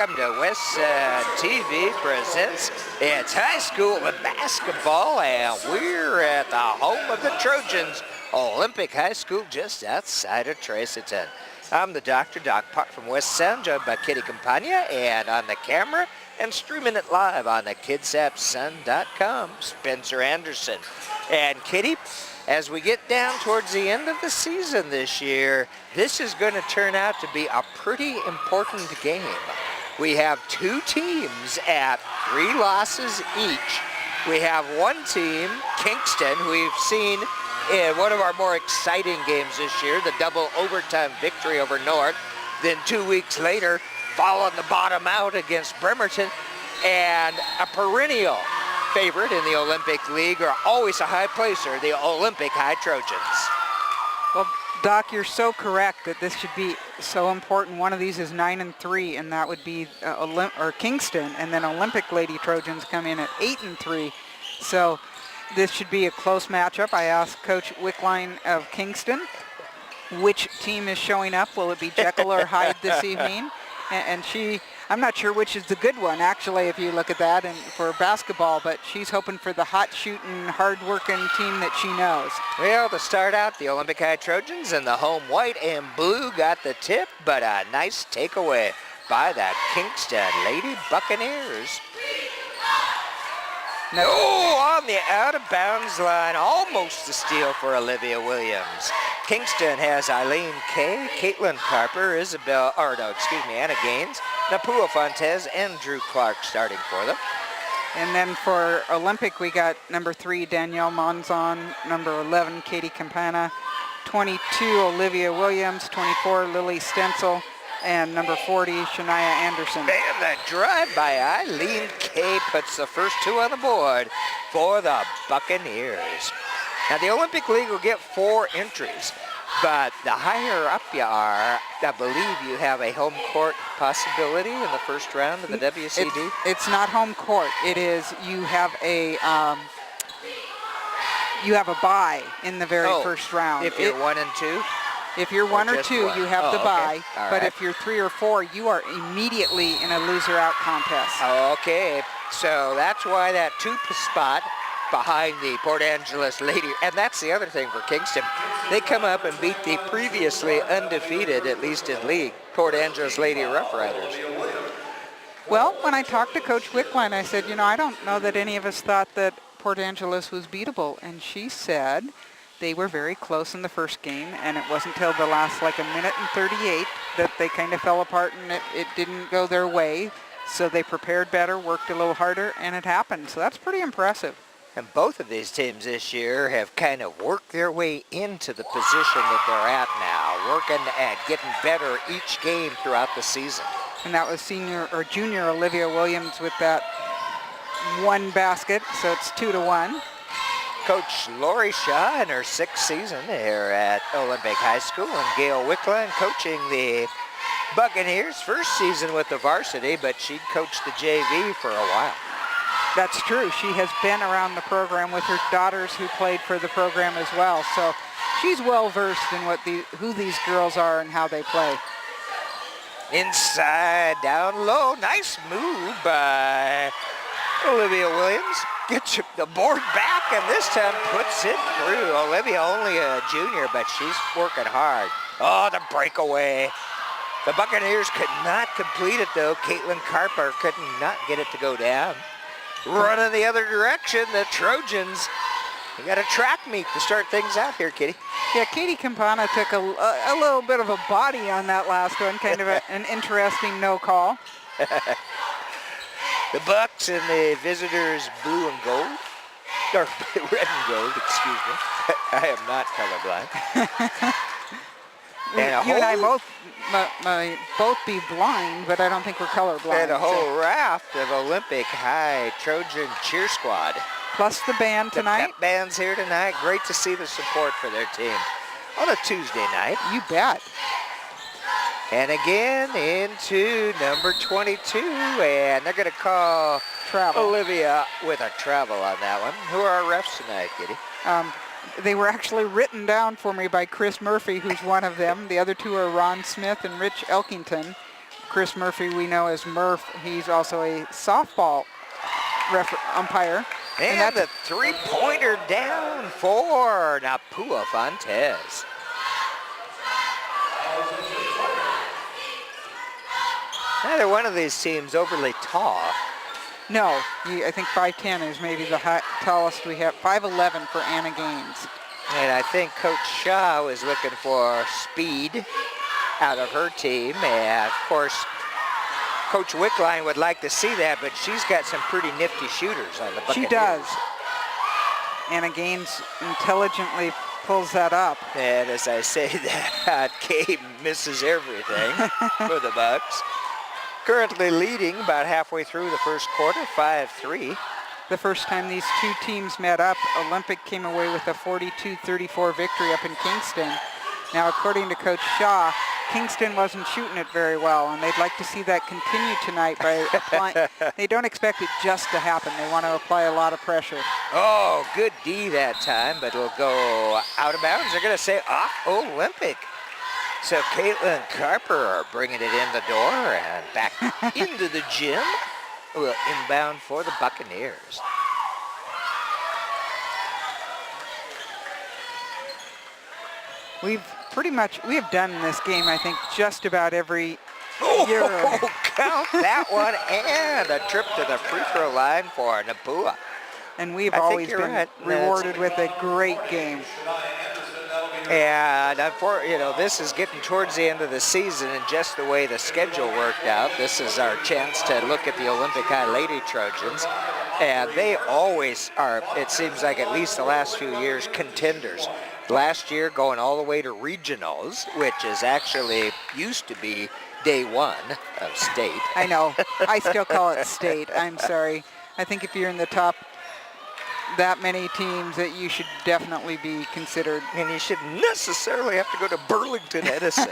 welcome to West TV presents It's High School Basketball, and we're at the home of the Trojans, Olympic High School, just outside of Tracyton. I'm the Dr. Doc Park from West Sound, joined by Kitty Campagna, and on the camera and streaming it live on the KidsAppSun.com, Spencer Anderson. And Kitty, as we get down towards the end of the season this year, this is going to turn out to be a pretty important game. We have two teams at 3 losses each. We have one team, Kingston, who we've seen in one of our more exciting games this year, the double overtime victory over North. Then 2 weeks later, following the bottom out against Bremerton, and a perennial favorite in the Olympic League, are always a high placer, the Olympic High Trojans. Well, Doc, you're so correct that this should be so important. One of these is 9-3, and that would be Kingston, and then Olympic Lady Trojans come in at 8-3. So this should be a close matchup. I asked Coach Wickline of Kingston, which team is showing up? Will it be Jekyll or Hyde this evening? And I'm not sure which is the good one, actually, if you look at that, and for basketball, but she's hoping for the hot-shooting, hard-working team that she knows. Well, to start out, the Olympic High Trojans and the home white and blue got the tip, but a nice takeaway by the Kingston Lady Buccaneers. Oh, on the out-of-bounds line, almost a steal for Olivia Williams. Kingston has Eileen Kay, Caitlin Carper, Anna Gaines, Napua Fontes, and Drew Clark starting for them. And then for Olympic, we got number 3, Danielle Monzon, number 11, Katie Campana, 22, Olivia Williams, 24, Lily Stencil, and number 40, Shania Anderson. And the drive by Eileen Kay puts the first 2 on the board for the Buccaneers. Now, the Olympic League will get 4 entries, but the higher up you are, I believe you have a home court possibility in the first round of the WCD? It's not home court. It is, you have a bye in the very first round. If you're 1 and 2? If you're 1 or 2, you have the bye. All but right. if you're 3 or 4, you are immediately in a loser-out contest. Okay, so that's why that 2 spot behind the Port Angeles Lady, and that's the other thing for Kingston. They come up and beat the previously undefeated, at least in league, Port Angeles Lady Rough Riders. Well, when I talked to Coach Wickline, I said, I don't know that any of us thought that Port Angeles was beatable. And she said they were very close in the first game, and it wasn't until the last, a minute and 38 that they kind of fell apart, and it didn't go their way. So they prepared better, worked a little harder, and it happened. So that's pretty impressive. And both of these teams this year have kind of worked their way into the position that they're at now, working and getting better each game throughout the season. And that was junior Olivia Williams with that 1 basket, so it's 2-1. Coach Lori Shaw in her 6th season here at Olympic High School, and Gail Wickline coaching the Buccaneers, first season with the varsity, but she'd coached the JV for a while. That's true. She has been around the program with her daughters who played for the program as well. So she's well versed in who these girls are and how they play. Inside, down low, nice move by Olivia Williams. Gets the board back, and this time puts it through. Olivia, only a junior, but she's working hard. Oh, the breakaway. The Buccaneers could not complete it, though. Caitlin Carper could not get it to go down. Running the other direction, the Trojans. We got a track meet to start things out here, Kitty. Yeah, Katie Campana took a little bit of a body on that last one, kind of an interesting no call. The Bucks and the visitors blue and gold, or red and gold, excuse me. I am not colorblind. You and I might both be blind, but I don't think we're colorblind. And a whole raft of Olympic High Trojan cheer squad. Plus the band tonight. The pep band's here tonight. Great to see the support for their team on a Tuesday night. You bet. And again into number 22, and they're going to call Olivia with a travel on that one. Who are our refs tonight, Kitty? They were actually written down for me by Chris Murphy, who's one of them. The other 2 are Ron Smith and Rich Elkington. Chris Murphy, we know as Murph. He's also a softball umpire. And the three-pointer down for Napua Fontes. Neither one of these teams overly tall. No, I think 5'10" is maybe the tallest we have. 5'11" for Anna Gaines. And I think Coach Shaw was looking for speed out of her team. And of course, Coach Wickline would like to see that, but she's got some pretty nifty shooters on the Buccaneers. She does. Anna Gaines intelligently pulls that up. And as I say that, Gabe misses everything for the Bucks. Currently leading about halfway through the first quarter, 5-3. The first time these two teams met up, Olympic came away with a 42-34 victory up in Kingston. Now, according to Coach Shaw, Kingston wasn't shooting it very well, and they'd like to see that continue tonight by applying. They don't expect it just to happen. They want to apply a lot of pressure. Oh, good D that time, but it'll go out of bounds. They're going to say off Olympic. So Caitlin Carper bringing it in the door and back into the gym. Will inbound for the Buccaneers. We have done this game, I think, just about every year. Oh, count that one, and a trip to the free throw line for Napua. And we've always been rewarded with a great game. And this is getting towards the end of the season, and just the way the schedule worked out, this is our chance to look at the Olympic High Lady Trojans. And they always are, it seems like at least the last few years, contenders. Last year going all the way to regionals, which is actually used to be day one of state. I know. I still call it state. I'm sorry. I think if you're in the top that many teams, that you should definitely be considered. And you shouldn't necessarily have to go to Burlington, Edison.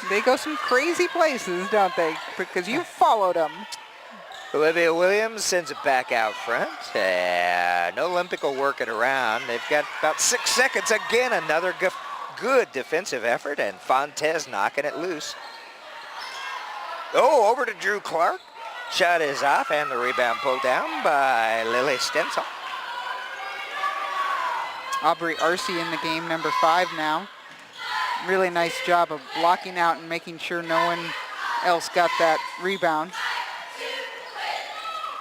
They go some crazy places, don't they? Because you followed them. Olivia Williams sends it back out front. And Olympic will work it around. They've got about 6 seconds. Again, another good defensive effort, and Fontes knocking it loose. Oh, over to Drew Clark. Shot is off, and the rebound pulled down by Lily Stencil. Aubrey Arce in the game, number 5 now. Really nice job of blocking out and making sure no one else got that rebound.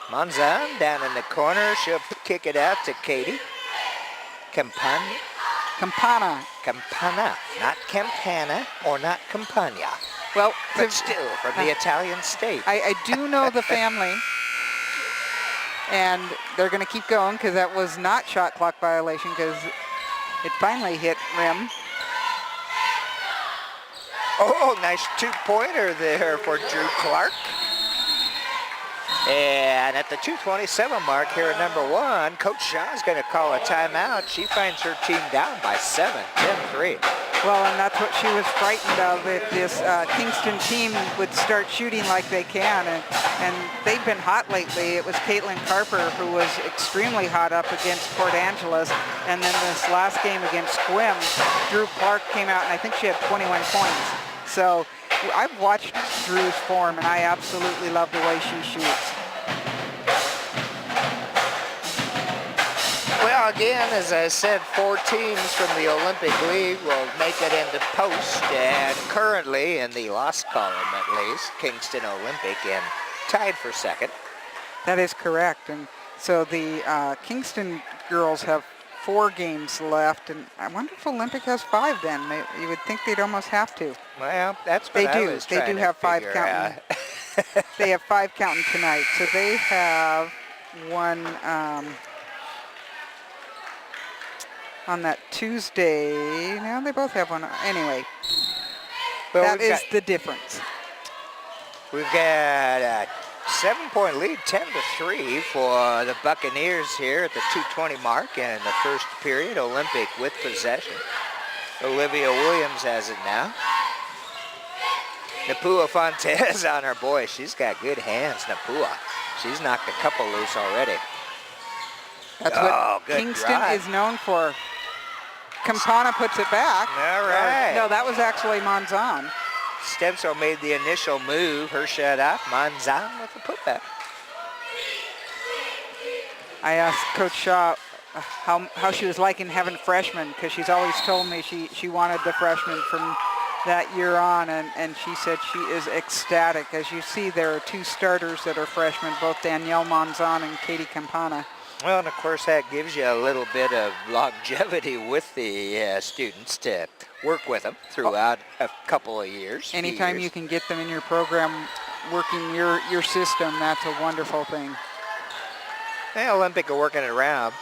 Monzon down in the corner. She'll kick it out to Katie. Campana, not Campana or not Campania. Well, but still from the Italian state. I do know the family, and they're going to keep going because that was not shot clock violation because it finally hit rim. Oh, nice two-pointer there for Drew Clark. And at the 2:27 mark here at number 1, Coach Shaw is going to call a timeout. She finds her team down by 7, 10-3. Well, and that's what she was frightened of, if this Kingston team would start shooting like they can. And they've been hot lately. It was Caitlin Carper who was extremely hot up against Port Angeles. And then this last game against Squim, Drew Clark came out, and I think she had 21 points. So I've watched Drew's form, and I absolutely love the way she shoots. Well, again, as I said, 4 teams from the Olympic League will make it into post, and currently in the loss column at least, Kingston Olympic in tied for second. That is correct, and so the Kingston girls have 4 games left, and I wonder if Olympic has 5 then. You would think they'd almost have to. Well, that's what I was trying to figure out. They do have 5 counting. They have 5 counting tonight, so they have one on that Tuesday. Now they both have one. Anyway, well, that is the difference. We've got a 7-point lead, 10-3 for the Buccaneers here at the 2:20 mark in the first period. Olympic with possession. Olivia Williams has it now. Napua Fontes on her. Boy, she's got good hands, Napua. She's knocked a couple loose already. That's what Kingston is known for. Campana puts it back. All right. No, that was actually Monzon. Stenzel made the initial move. Her shut off. Monzon with the putback. I asked Coach Shaw how she was liking having freshmen, because she's always told me she wanted the freshmen from that year on, and she said she is ecstatic. As you see, there are 2 starters that are freshmen, both Danielle Monzon and Katie Campana. Well, and of course that gives you a little bit of longevity with the students to work with them throughout a couple of years. Anytime you can get them in your program working your system, that's a wonderful thing. The Olympic are working it around.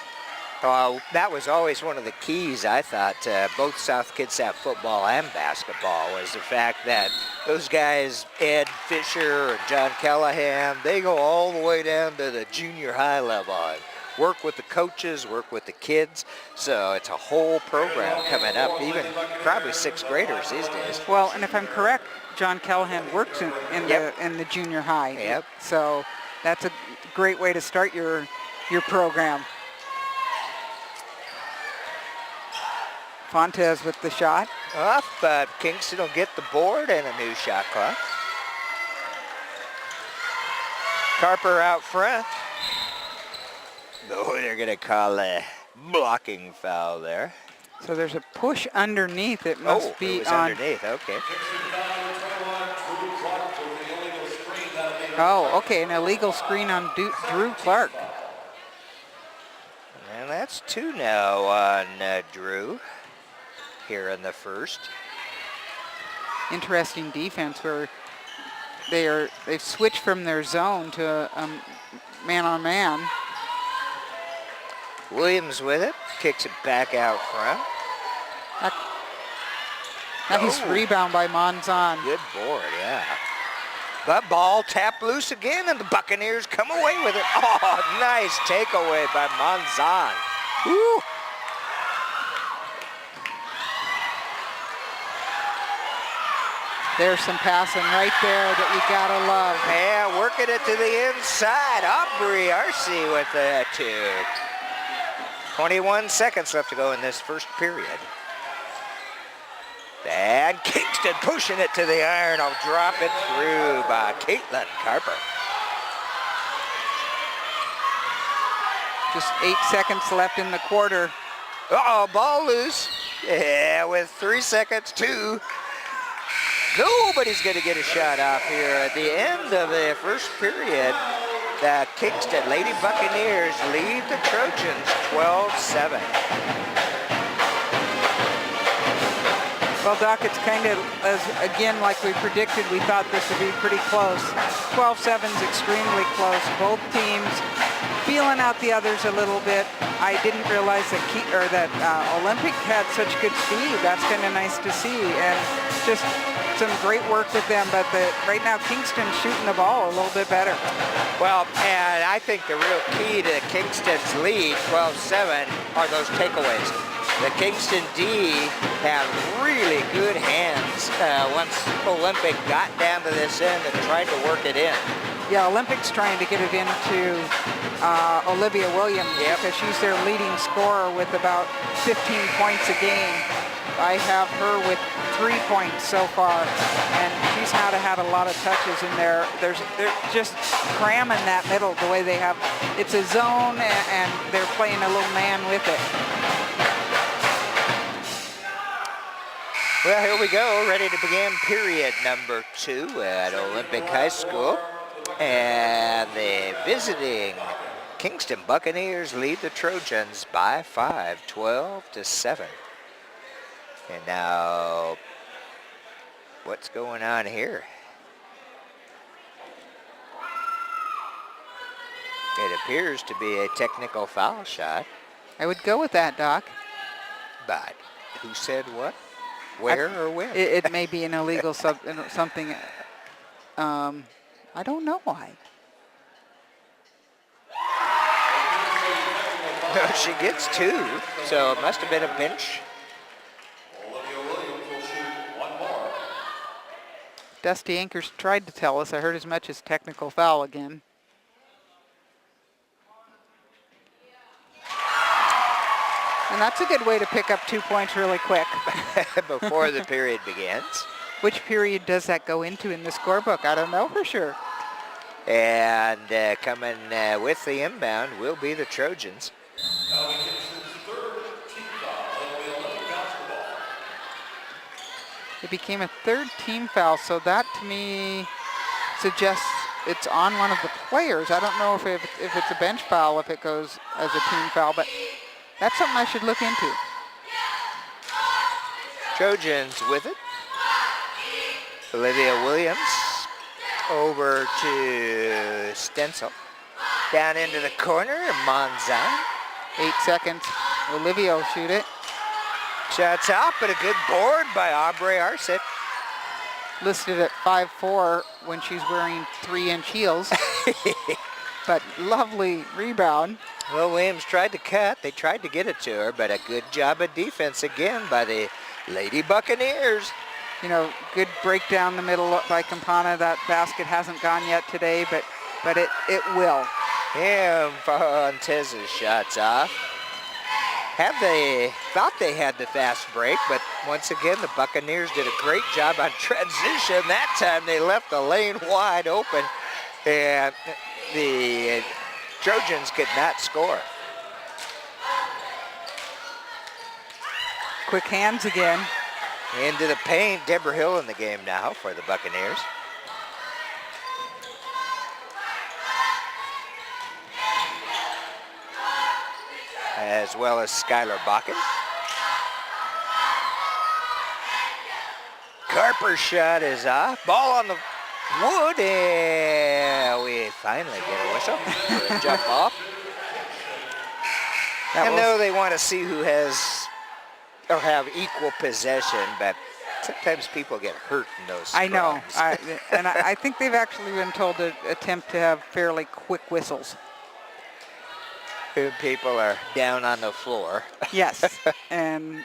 That was always one of the keys, I thought, to both South Kitsap football and basketball, was the fact that those guys, Ed Fisher and John Callahan, they go all the way down to the junior high level and work with the coaches, work with the kids. So it's a whole program coming up, even probably 6th graders these days. Well, and if I'm correct, John Callahan works in the junior high. Yep. So that's a great way to start your program. Fontes with the shot. Off, but Kingston will get the board and a new shot clock. Carper out front. Oh, they're going to call a blocking foul there. So there's a push underneath. It must be it was on. underneath. Okay. Oh, okay, an illegal screen on Drew Clark. And that's 2 now on Drew here in the first. Interesting defense where they've switched from their zone to man-on-man. Williams with it, kicks it back out front. Nice rebound by Monzon. Good board, yeah. The ball tapped loose again, and the Buccaneers come away with it. Oh, nice takeaway by Monzon. Woo! There's some passing right there that you gotta love. Yeah, working it to the inside. Aubrey Arcee with the 2. 21 seconds left to go in this first period. And Kingston pushing it to the iron. I'll drop it through by Caitlin Carper. Just 8 seconds left in the quarter. Uh-oh, ball loose. Yeah, with 3 seconds, 2. Nobody's going to get a shot off here at the end of the first period. The Kingston Lady Buccaneers lead the Trojans 12-7. Well, Doc, it's kind of, again, like we predicted, we thought this would be pretty close. 12-7 is extremely close. Both teams feeling out the others a little bit. I didn't realize that Olympic had such good speed. That's kind of nice to see, and just some great work with them. But right now, Kingston shooting the ball a little bit better. Well, and I think the real key to Kingston's lead, 12-7, are those takeaways. The Kingston D had really good hands once Olympic got down to this end and tried to work it in. Yeah, Olympic's trying to get it into Olivia Williams, because she's their leading scorer with about 15 points a game. I have her with 3 points so far, and she's had a lot of touches in there. They're just cramming that middle the way they have. It's a zone, and they're playing a little man with it. Well, here we go, ready to begin period number 2 at Olympic High School. And the visiting Kingston Buccaneers lead the Trojans by 5, 12-7. And now, what's going on here? It appears to be a technical foul shot. I would go with that, Doc. But who said what? Where or when? It may be an illegal something. I don't know why. No, she gets 2, so it must have been a bench. Dusty Anchors tried to tell us. I heard as much as technical foul again. And that's a good way to pick up 2 points really quick. Before the period begins. Which period does that go into in the scorebook? I don't know for sure. And coming with the inbound will be the Trojans. It became a third team foul, so that to me suggests it's on one of the players. I don't know if it's a bench foul, if it goes as a team foul, but that's something I should look into. Trojans with it. Olivia Williams over to Stencil. Down into the corner, Monzon. 8 seconds. Olivia will shoot it. Shots out, but a good board by Aubrey Arcet. Listed at 5'4" when she's wearing 3-inch heels. But lovely rebound. Well, Williams tried to cut. They tried to get it to her, but a good job of defense again by the Lady Buccaneers. You know, good break down the middle by Campana. That basket hasn't gone yet today, but it will. Yeah, Fontez's shots off. Thought they had the fast break, but once again, the Buccaneers did a great job on transition. That time they left the lane wide open, and the Trojans could not score. Quick hands again. Into the paint, Deborah Hill in the game now for the Buccaneers. As well as Skylar Bakken. Carper's shot is off. Ball on the wood, and we finally get a whistle for a jump off. I know they want to see who has or have equal possession, but sometimes people get hurt in those scrums. I know, I think they've actually been told to attempt to have fairly quick whistles. People are down on the floor. Yes, and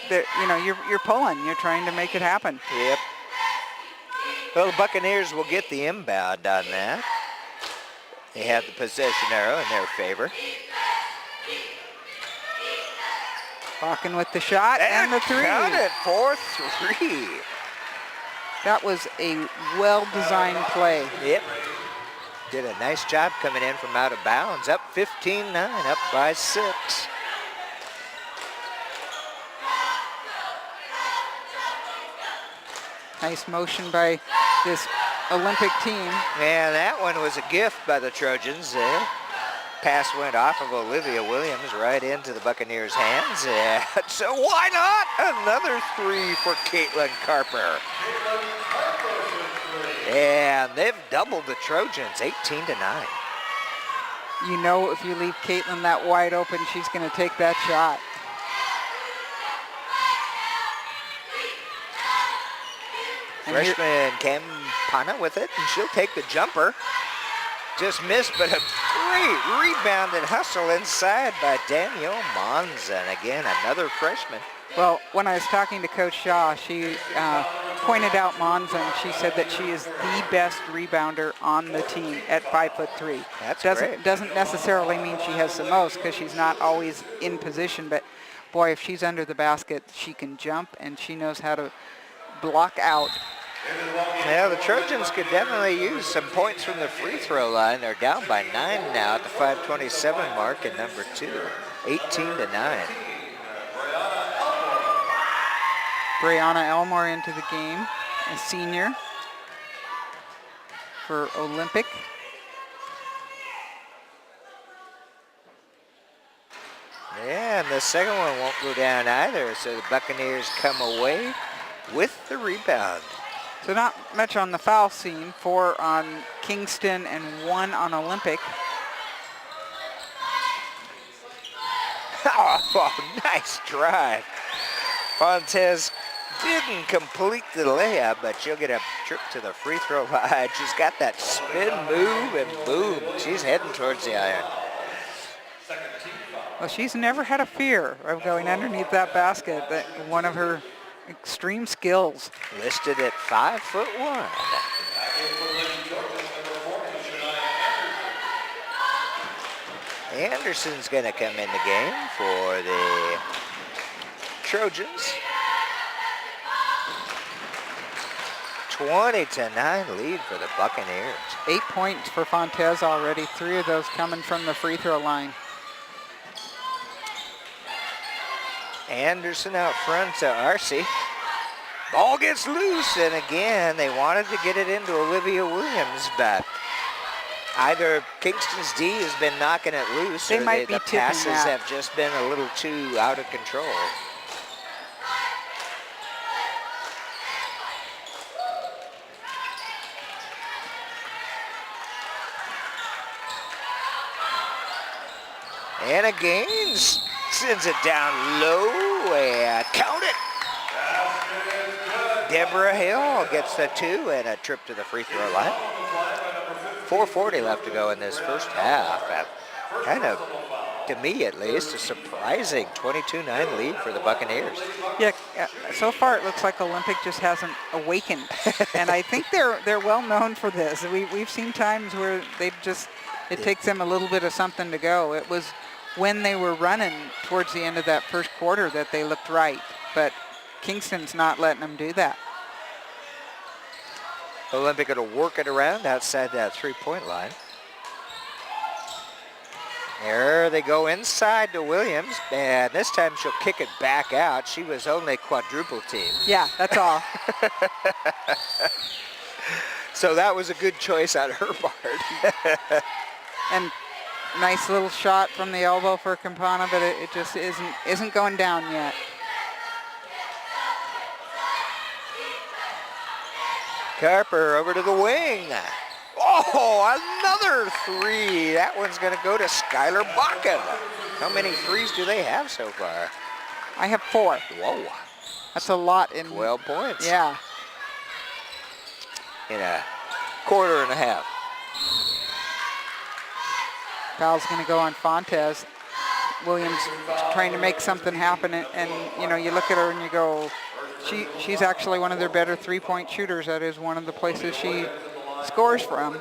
you're pulling. You're trying to make it happen. Yep. Well, the Buccaneers will get the inbound on that. They have the possession arrow in their favor. Bakken with the shot and the three. Count it for 3. That was a well-designed play. Yep. Did a nice job coming in from out of bounds. Up 15-9, up by 6. Nice motion by this Olympic team. And that one was a gift by the Trojans. Pass went off of Olivia Williams right into the Buccaneers' hands. And so why not? Another 3 for Caitlin Carper. And they've doubled the Trojans, 18-9. You know, if you leave Caitlin that wide open, she's going to take that shot. Freshman Campana with it, and she'll take the jumper. Just missed, but a great rebound and hustle inside by Danielle Monzon. Again, another freshman. Well, when I was talking to Coach Shaw, she pointed out Monzon. She said that she is the best rebounder on the team at 5'3". That's great. Doesn't necessarily mean she has the most because she's not always in position, but boy, if she's under the basket, she can jump and she knows how to block out. Yeah, the Trojans could definitely use some points from the free throw line. They're down by 9 now at the 5:27 mark in number 2, 18-9. Brianna Elmore into the game, a senior for Olympic. Yeah, and the second one won't go down either, so the Buccaneers come away with the rebound. So not much on the foul scene, 4 on Kingston and 1 on Olympic. Oh, nice drive. Fontez didn't complete the layup, but she'll get a trip to the free throw line. She's got that spin move, and boom, she's heading towards the iron. Well, she's never had a fear of going underneath that basket. That one of her extreme skills. Listed at 5'1". Anderson's going to come in the game for the Trojans. 20-9 lead for the Buccaneers. 8 points for Fontes already, 3 of those coming from the free throw line. Anderson out front to Arce. Ball gets loose, and again, they wanted to get it into Olivia Williams, but either Kingston's D has been knocking it loose, They or might be the tipping passes that. have just been a little too out of control. And again, sends it down low and count it. Deborah Hill gets the 2 and a trip to the free throw line. 4:40 left to go in this first half. Kind of, to me at least, a surprising 22-9 lead for the Buccaneers. Yeah, so far it looks like Olympic just hasn't awakened, and I think they're well known for this. We've seen times where it takes them a little bit of something to go. It was when they were running towards the end of that first quarter that they looked right, but Kingston's not letting them do that. Olympic going to work it around outside that three-point line. There they go inside to Williams, and this time she'll kick it back out. She was only quadruple team. Yeah, that's all. So that was a good choice on her part. And nice little shot from the elbow for Campana, but it just isn't going down yet. Carper over to the wing. Oh, another 3. That one's going to go to Skylar Bakken. How many 3s do they have so far? I have 4. Whoa. That's a lot in 12 points. Yeah. In a quarter and a half. Foul's going to go on Fontes. Williams trying to make something happen, and you know, you look at her and you go, she's actually one of their better three-point shooters. That is one of the places she scores from.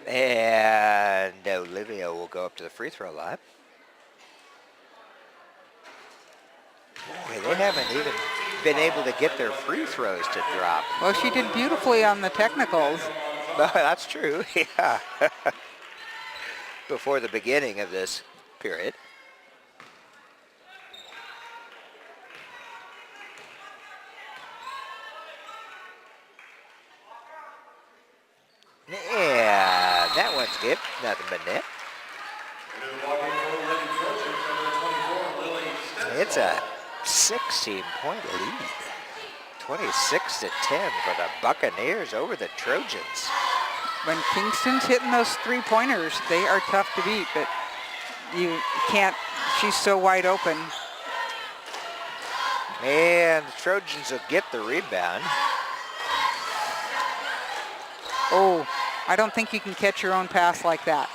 And Olivia will go up to the free throw line. Boy, they haven't even been able to get their free throws to drop. Well, she did beautifully on the technicals. That's true, yeah. Before the beginning of this period. Yeah, that one's good. Nothing but net. It's a 16-point lead. 26-10 for the Buccaneers over the Trojans. When Kingston's hitting those three-pointers, they are tough to beat, but you can't, she's so wide open. And the Trojans will get the rebound. Oh, I don't think you can catch your own pass like that.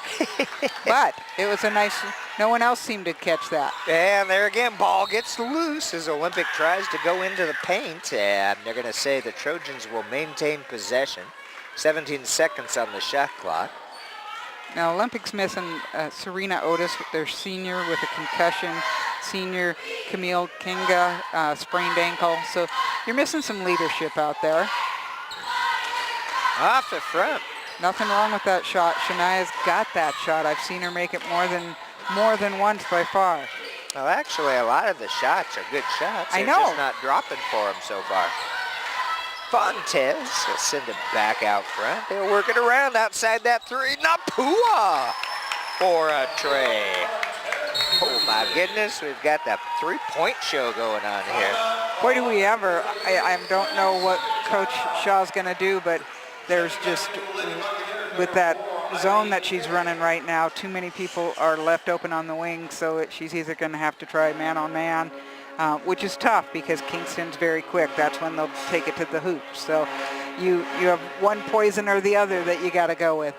But it was a nice, no one else seemed to catch that. And there again, ball gets loose as Olympic tries to go into the paint. And they're going to say the Trojans will maintain possession. 17 seconds on the shot clock. Now Olympic's missing Serena Otis, their senior with a concussion. Senior Camille Kinga, sprained ankle. So you're missing some leadership out there. Off the front. Nothing wrong with that shot. Shania's got that shot. I've seen her make it more than once by far. Well, actually, a lot of the shots are good shots. I They're know. just not dropping for them so far. Fontes will send it back out front. They'll work it around outside that 3. Napua for a tray. Oh, my goodness. We've got the three-point show going on here. Boy, do we ever. I don't know what Coach Shaw's going to do, but there's just, with that zone that she's running right now, too many people are left open on the wing, so she's either going to have to try man-on-man, which is tough because Kingston's very quick. That's when they'll take it to the hoop. So you have one poison or the other that you got to go with.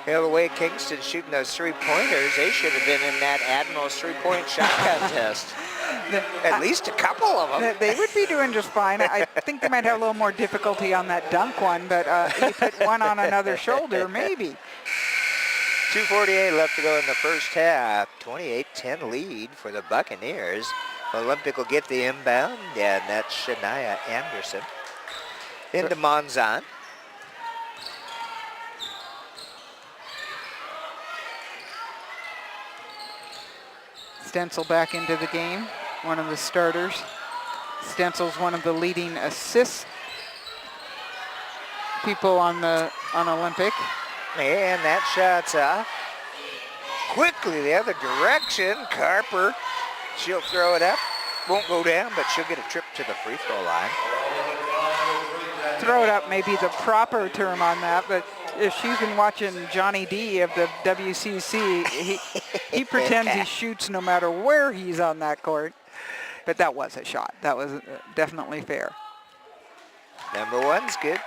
You know, the way Kingston's shooting those three-pointers, they should have been in that Admiral's three-point shot contest. At least a couple of them. They would be doing just fine. I think they might have a little more difficulty on that dunk one, but you put one on another shoulder, maybe. 2:48 left to go in the first half. 28-10 lead for the Buccaneers. Olympic will get the inbound, and that's Shania Anderson. Into Monzon. Stencil back into the game, one of the starters. Stencil's one of the leading assist people on Olympic. And that shot's off. Quickly the other direction. Carper, she'll throw it up. Won't go down, but she'll get a trip to the free throw line. Throw it up may be the proper term on that, but if she's been watching Johnny D of the WCC, he pretends he shoots no matter where he's on that court. But that was a shot. That was definitely fair. Number one's good.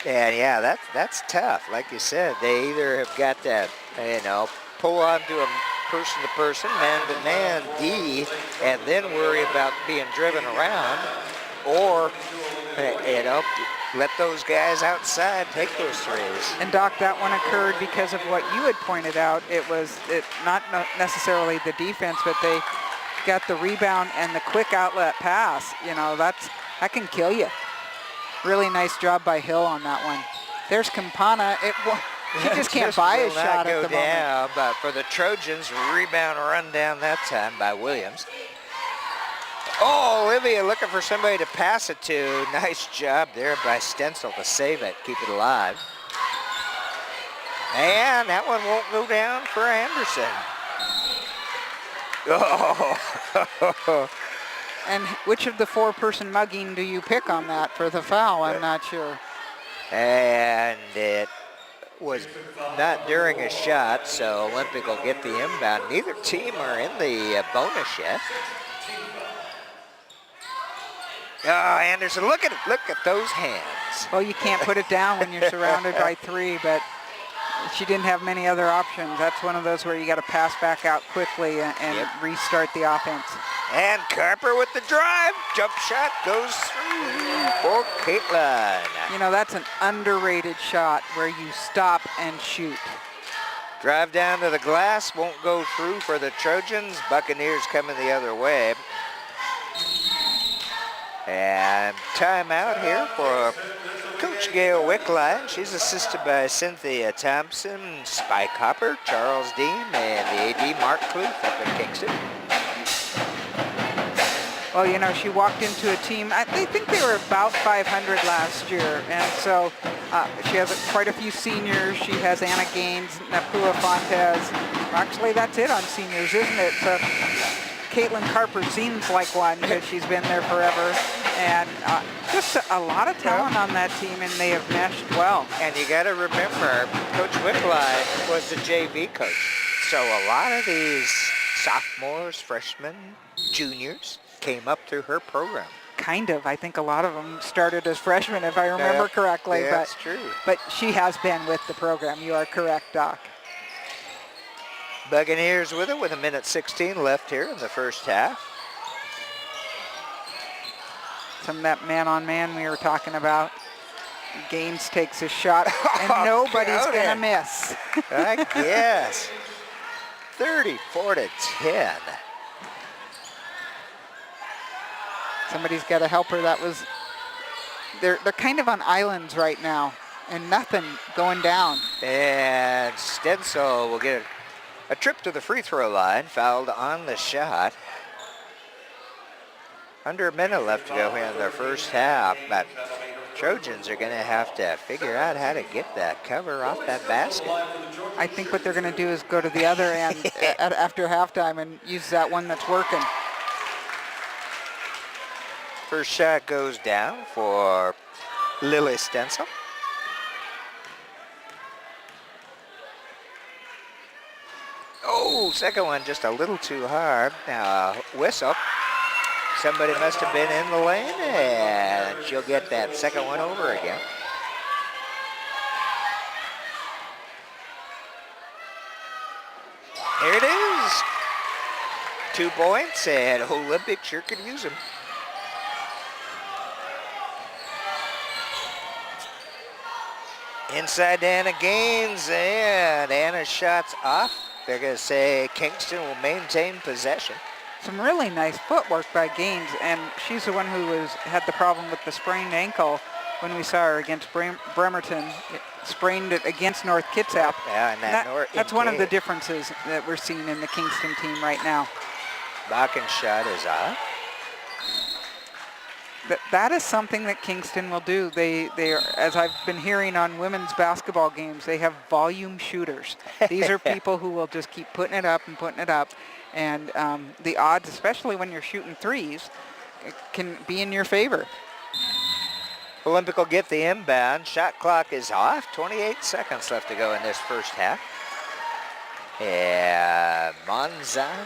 And yeah, that's tough. Like you said, they either have got to, pull on to a person-to-person, man-to-man D, and then worry about being driven around, or, let those guys outside take those threes. And Doc, that one occurred because of what you had pointed out. It was not necessarily the defense, but they got the rebound and the quick outlet pass. That can kill you. Really nice job by Hill on that one. There's Campana. She just can't buy a shot at the moment. But for the Trojans, rebound run down that time by Williams. Oh, Olivia looking for somebody to pass it to. Nice job there by Stencil to save it, keep it alive. And that one won't go down for Anderson. Oh. And which of the four-person mugging do you pick on that for the foul? I'm not sure. And it was not during a shot, so Olympic will get the inbound. Neither team are in the bonus yet. Oh, Anderson, look at those hands. Well, you can't put it down when you're surrounded by three, but she didn't have many other options. That's one of those where you got to pass back out quickly and restart the offense. And Carper with the drive. Jump shot goes through for Caitlin. That's an underrated shot where you stop and shoot. Drive down to the glass, won't go through for the Trojans. Buccaneers coming the other way. And timeout here for Coach Gail Wickline. She's assisted by Cynthia Thompson, Spike Hopper, Charles Dean, and the AD Mark Kluth up in Kingston. Well, she walked into a team, they think they were about 500 last year, and so she has quite a few seniors. She has Anna Gaines, Napua Fontes. Actually, that's it on seniors, isn't it? So Caitlin Carper seems like one because she's been there forever. And just a lot of talent on that team, and they have meshed well. And you got to remember, Coach Wickline was the JV coach. So a lot of these sophomores, freshmen, juniors came up through her program. Kind of. I think a lot of them started as freshmen, if I remember correctly. Yeah, that's true. But she has been with the program. You are correct, Doc. Buccaneers with it with 1:16 left here in the first half. Some of that man-on-man we were talking about. Gaines takes a shot, and nobody's going to miss. I guess. 34-10. Somebody's got to help her. They're kind of on islands right now, and nothing going down. And Stencil will get a trip to the free throw line, fouled on the shot. Under a minute left to go in their first half, but Trojans are going to have to figure out how to get that cover off that basket. I think what they're going to do is go to the other end after halftime and use that one that's working. First shot goes down for Lily Stencil. Oh, second one just a little too hard. Now, whistle. Somebody must have been in the lane, and she'll get that second one over again. Here it is. 2 points, and Olympic sure could use them. Inside to Anna Gaines, and Anna's shot's off. They're going to say Kingston will maintain possession. some really nice footwork by Gaines, and she's the one who had the problem with the sprained ankle when we saw her against Bremerton. Sprained it against North Kitsap. Yeah, and that's one of the differences that we're seeing in the Kingston team right now. Bakken shot is off. That is something that Kingston will do. They are, as I've been hearing on women's basketball games, they have volume shooters. These are people who will just keep putting it up and putting it up. And the odds, especially when you're shooting threes, can be in your favor. Olympic will get the inbound. Shot clock is off. 28 seconds left to go in this first half. And Monzon.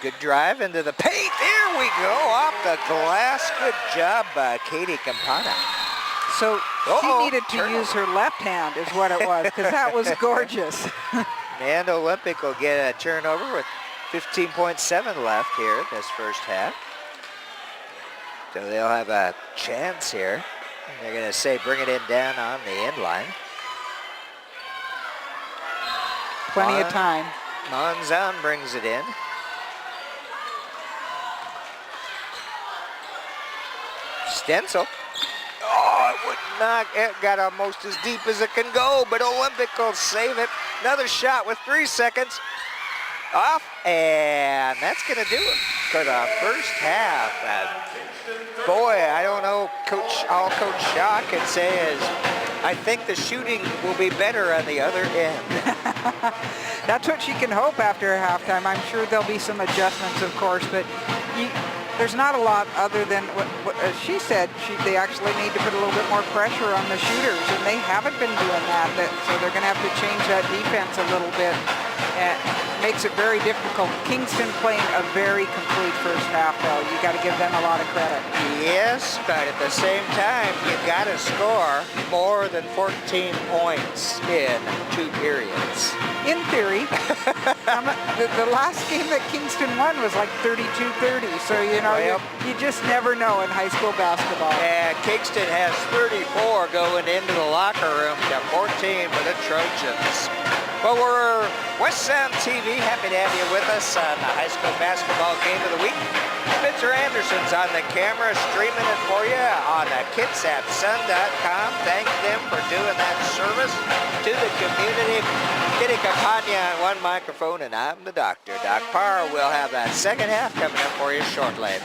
Good drive into the paint. There we go. Off the glass. Good job by Katie Campana. So she needed to use her left hand is what it was, because that was gorgeous. And Olympic will get a turnover with 15.7 left here in this first half. So they'll have a chance here. They're going to say bring it in down on the end line. Plenty of time. Monzon brings it in. Stencil. Oh, it would not. It got almost as deep as it can go, but Olympic will save it. Another shot with 3 seconds. Off, and that's going to do it for the first half. Boy, I don't know, all Coach Shaw can say is, I think the shooting will be better on the other end. That's what she can hope after halftime. I'm sure there'll be some adjustments, of course, but there's not a lot other than what she said. They actually need to put a little bit more pressure on the shooters, and they haven't been doing that. So they're going to have to change that defense a little bit. And it makes it very difficult. Kingston playing a very complete first half, though. You got to give them a lot of credit. Yes, but at the same time, you got to score more than 14 points in 2 periods. In theory. The last game that Kingston won was like 32-30, so you just never know in high school basketball. And Kingston has 34 going into the locker room to 14 for the Trojans. Well, we're West Sound TV. Happy to have you with us on the high school basketball game of the week. Spencer Anderson's on the camera, streaming it for you on the KitsapSun.com. Thank them for doing that service to the community. Kitty Capania on one microphone, and I'm the doctor. Doc Parr will have that second half coming up for you shortly.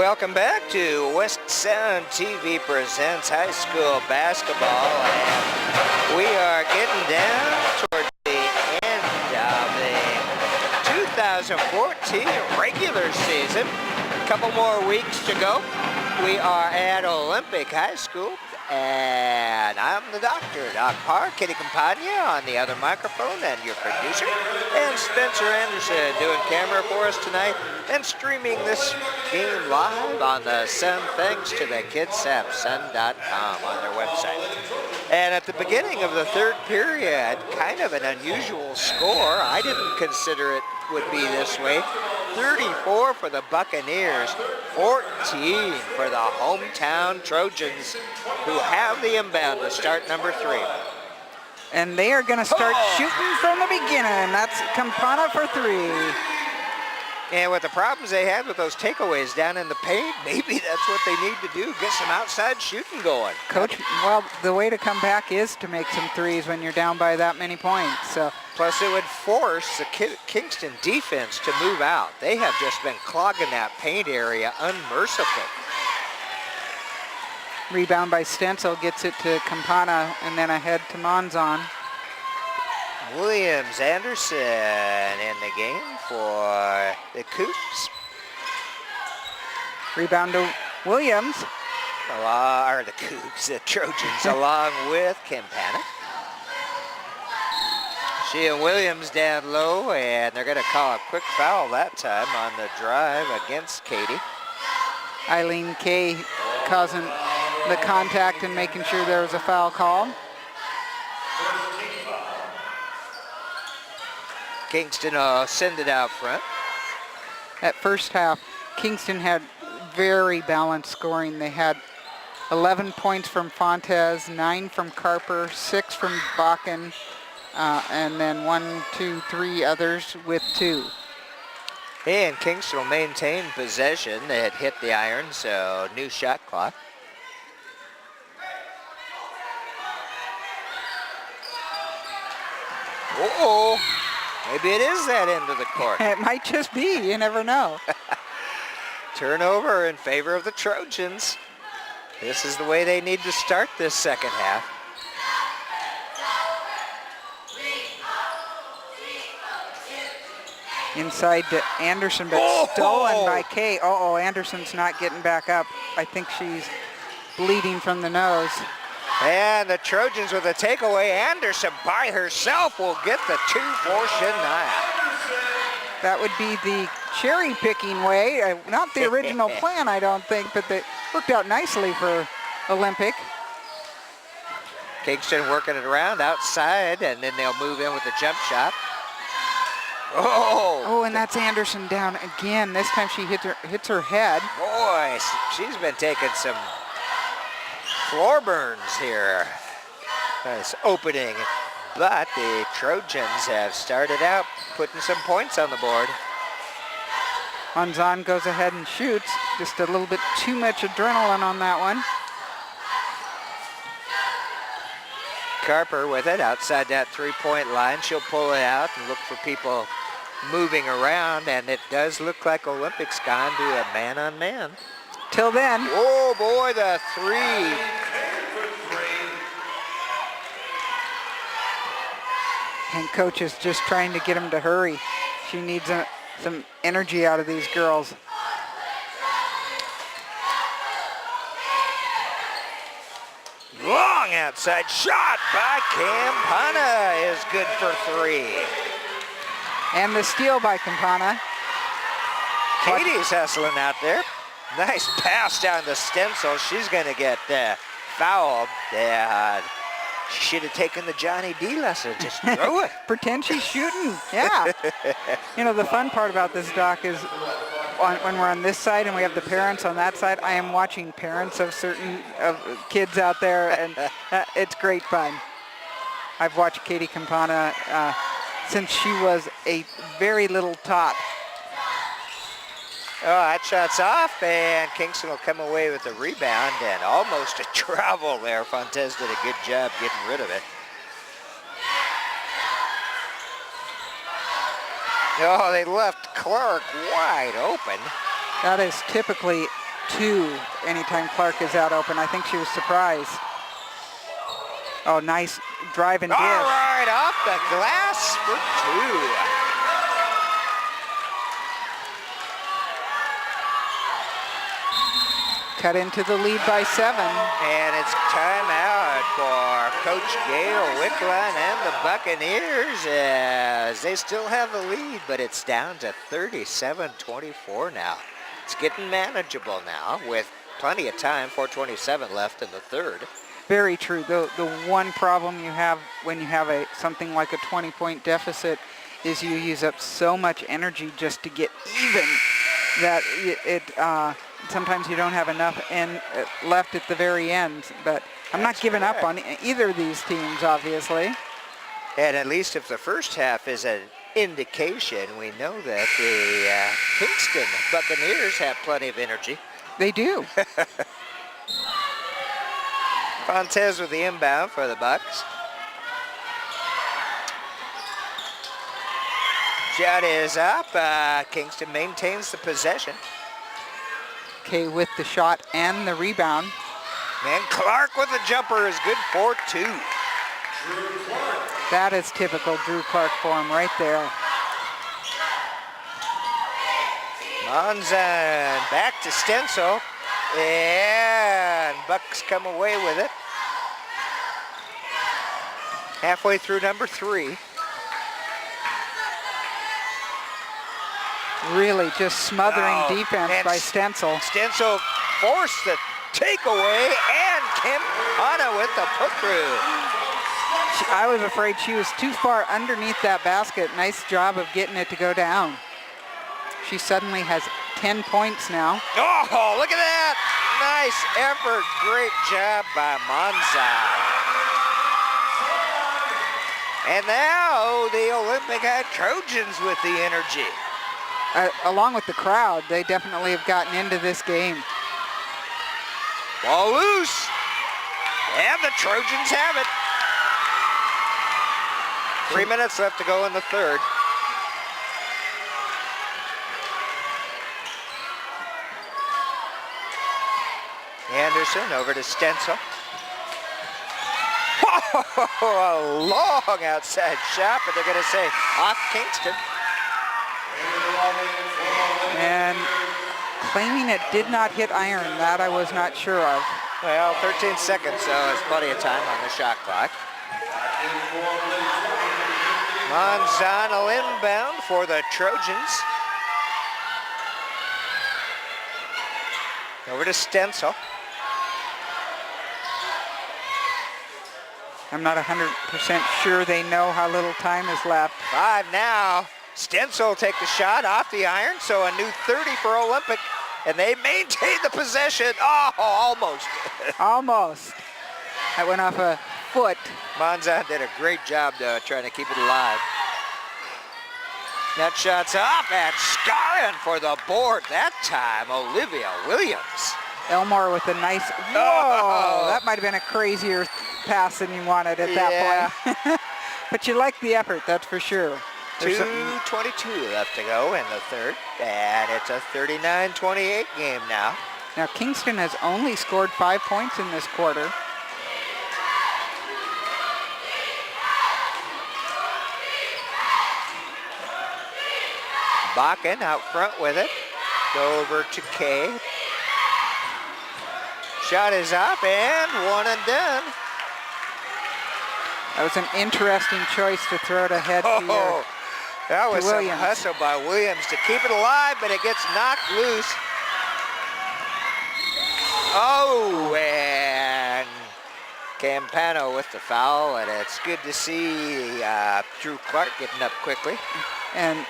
Welcome back to West Sound TV presents high school basketball, and we are getting down toward the end of the 2014 regular season. A couple more weeks to go. We are at Olympic High School, and I'm the doctor, Doc Parr, Kitty Campagna on the other microphone, and your producer, and Spencer Anderson doing camera for us tonight, and streaming this game live on the Sun, thanks to the KidsAppSun.com on their website. And at the beginning of the third period, kind of an unusual score. I didn't consider it would be this way. 34 for the Buccaneers, 14 for the hometown Trojans, who have the inbound to start number 3. And they are going to start shooting from the beginning. That's Campana for 3. And with the problems they had with those takeaways down in the paint, maybe that's what they need to do, get some outside shooting going. Coach, well, the way to come back is to make some threes when you're down by that many points. So. Plus, it would force the Kingston defense to move out. They have just been clogging that paint area unmercifully. Rebound by Stencil, gets it to Campana, and then ahead to Monzon. Williams Anderson in the game for the Cougs. Rebound to Williams. Or the Cougs, the Trojans, along with Campana. She and Williams down low, and they're going to call a quick foul that time on the drive against Katie. Eileen Kay causing the contact and making sure there was a foul call. Kingston send it out front. At first half, Kingston had very balanced scoring. They had 11 points from Fontes, 9 from Carper, 6 from Bakken, and then 1, 2, 3 others with 2. And Kingston will maintain possession. They had hit the iron, so new shot clock. Uh-oh. Maybe it is that end of the court. It might just be. You never know. Turnover in favor of the Trojans. This is the way they need to start this second half. Inside to Anderson, but stolen by Kay. Anderson's not getting back up. I think she's bleeding from the nose. And the Trojans with a takeaway. Anderson by herself will get the 2 for Shania. That would be the cherry-picking way. Not the original plan, I don't think, but they worked out nicely for Olympic. Kingston working it around outside, and then they'll move in with the jump shot. And that's Anderson down again. This time she hits her head. Boy, she's been taking some floor burns here. This opening. But the Trojans have started out putting some points on the board. Monzon goes ahead and shoots. Just a little bit too much adrenaline on that one. Carper with it outside that 3-point line. She'll pull it out and look for people moving around, and it does look like Olympic's gone to a man-on-man. Till then. Oh boy, the 3. And coach is just trying to get him to hurry. She needs some energy out of these girls. Long outside shot by Campana is good for 3. And the steal by Campana. Katie's hustling out there. Nice pass down to Stencil. She's going to get fouled. She should have taken the Johnny D lesson. Just throw it. Pretend she's shooting. Yeah. You know, the fun part about this, Doc, is when we're on this side and we have the parents on that side, I am watching parents of certain kids out there, and it's great fun. I've watched Katie Campana since she was a very little tot. Oh, that shot's off, and Kingston will come away with a rebound, and almost a travel there. Fontes did a good job getting rid of it. Oh, they left Clark wide open. That is typically 2 anytime Clark is out open. I think she was surprised. Oh, nice drive and dish. All right, off the glass for 2. Cut into the lead by 7. And it's timeout for Coach Gail Wickline and the Buccaneers as they still have the lead, but it's down to 37-24 now. It's getting manageable now with plenty of time, 4:27 left in the third. Very true. The one problem you have when you have something like a 20-point deficit is you use up so much energy just to get even that sometimes you don't have enough left at the very end. But I'm not giving up on either of these teams, obviously. And at least if the first half is an indication, we know that the Kingston Buccaneers have plenty of energy. They do. Fontes with the inbound for the Bucks. Shot is up. Kingston maintains the possession. Okay, with the shot and the rebound. And Clark with the jumper is good for 2. That is typical Drew Clark form right there. Monzon back to Stencil. And Bucks come away with it. Halfway through number 3. Really just smothering defense by Stencil. Stencil forced the takeaway, and Campana with the put-through. I was afraid she was too far underneath that basket. Nice job of getting it to go down. She suddenly has 10 points now. Oh, look at that. Nice effort. Great job by Monza. And now the Olympic Trojans with the energy. Along with the crowd, they definitely have gotten into this game. Ball loose. And the Trojans have it. 3 minutes left to go in the third. Anderson over to Stencil. A long outside shot, but they're going to say off Kingston. And claiming it did not hit iron, that I was not sure of. Well, 13 seconds, so it's plenty of time on the shot clock. Monzano inbound for the Trojans. Over to Stencil. I'm not 100% sure they know how little time is left. 5 now. Stencil will take the shot off the iron, so a new 30 for Olympic, and they maintain the possession. Oh, almost. Almost. That went off a foot. Monzon did a great job trying to keep it alive. Net shots up, and Scarron for the board. That time, Olivia Williams. Elmore with a nice, whoa, that might have been a crazier pass than you wanted at that point. But you like the effort, that's for sure. 2:22 left to go in the third, and it's a 39-28 game now. Now Kingston has only scored 5 points in this quarter. Bakken out front with it. Go over to Kay. Shot is up, and one and done. That was an interesting choice to throw it ahead to that was some Williams. hustle by Williams to keep it alive, but it gets knocked loose. Oh, and Campano with the foul, and it's good to see Drew Clark getting up quickly. And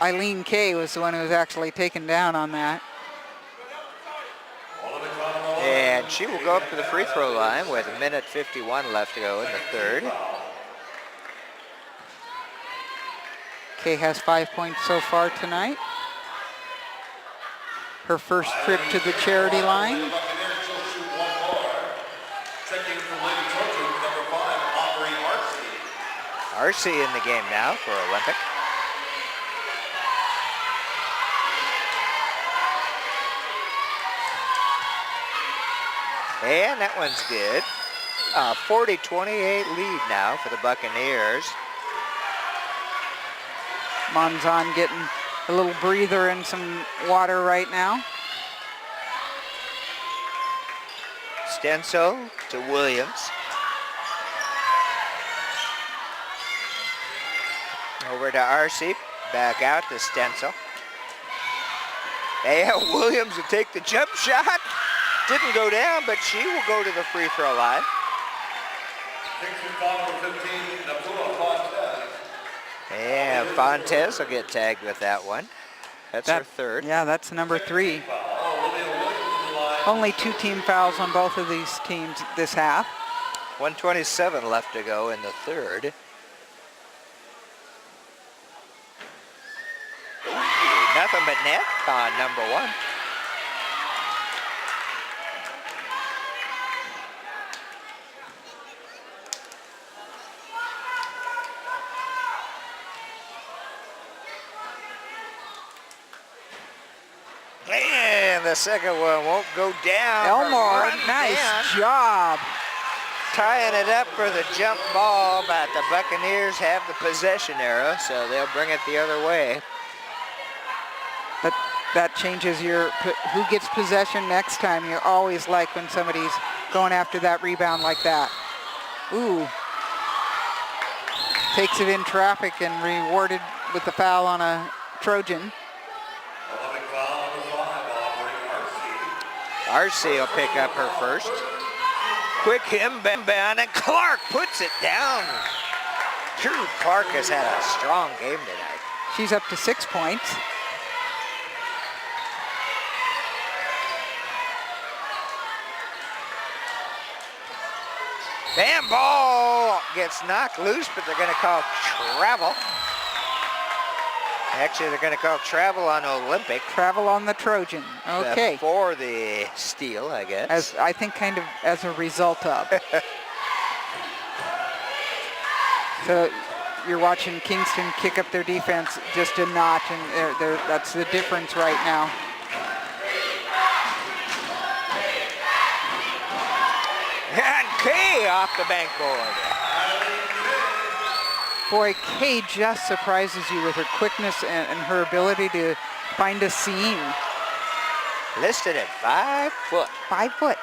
Eileen Kay was the one who was actually taken down on that. And she will go up to the free throw line with 1:51 left to go in the third. Kay has 5 points so far tonight. Her first trip to the charity line. RC in the game now for Olympic. And that one's good. 40-28 lead now for the Buccaneers. Monzon getting a little breather and some water right now. Stenso to Williams. Over to RC. Back out to Stenso. And Williams will take the jump shot. Didn't go down, but she will go to the free throw line. And Fontes will get tagged with that one. That's her third. Yeah, that's number 3. Only 2 team fouls on both of these teams this half. 1:27 left to go in the third. Ooh, nothing but net on number 1. And the second one won't go down. Elmore, Run nice down. job. Tying it up for the jump ball, but the Buccaneers have the possession arrow, so they'll bring it the other way. But that changes who gets possession next time. You always like when somebody's going after that rebound like that. Ooh. Takes it in traffic and rewarded with the foul on a Trojan. RC will pick up her first. Quick inbound, and Clark puts it down. Drew Clark has had a strong game tonight. She's up to 6 points. And ball gets knocked loose, but they're going to call travel. Actually, they're going to call travel on Olympic. Travel on the Trojan. Okay. For the steal, I guess. I think kind of as a result of. So you're watching Kingston kick up their defense just a notch, and that's the difference right now. And Kay off the bankboard. Boy, Kay just surprises you with her quickness and her ability to find a seam. Listed at 5 foot. 5 foot.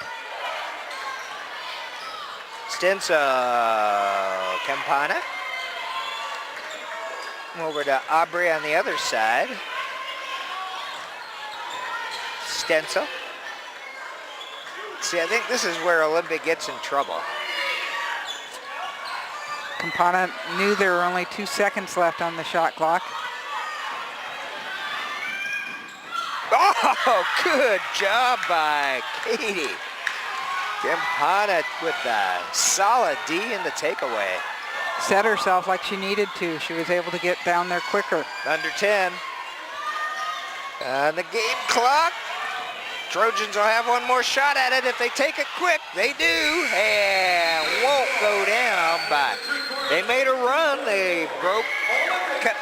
Stenso Campana. Over to Aubrey on the other side. Stenso. See, I think this is where Olympic gets in trouble. Campana knew there were only 2 seconds left on the shot clock. Oh, good job by Katie. Campana with a solid D in the takeaway. Set herself like she needed to. She was able to get down there quicker. Under 10. On the game clock. Trojans will have one more shot at it if they take it quick. They do, and won't go down, but they made a run. They cut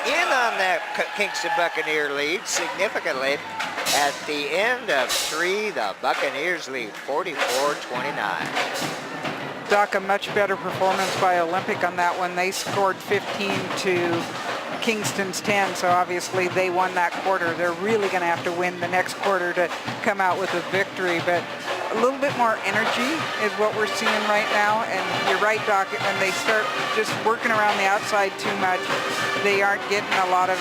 in on that Kingston Buccaneer lead significantly. At the end of 3, the Buccaneers lead 44-29. Doc, a much better performance by Olympic on that one. They scored 15 to Kingston's 10, so obviously they won that quarter. They're really going to have to win the next quarter to come out with a victory, but a little bit more energy is what we're seeing right now. And you're right, Doc, when they start just working around the outside too much, they aren't getting a lot of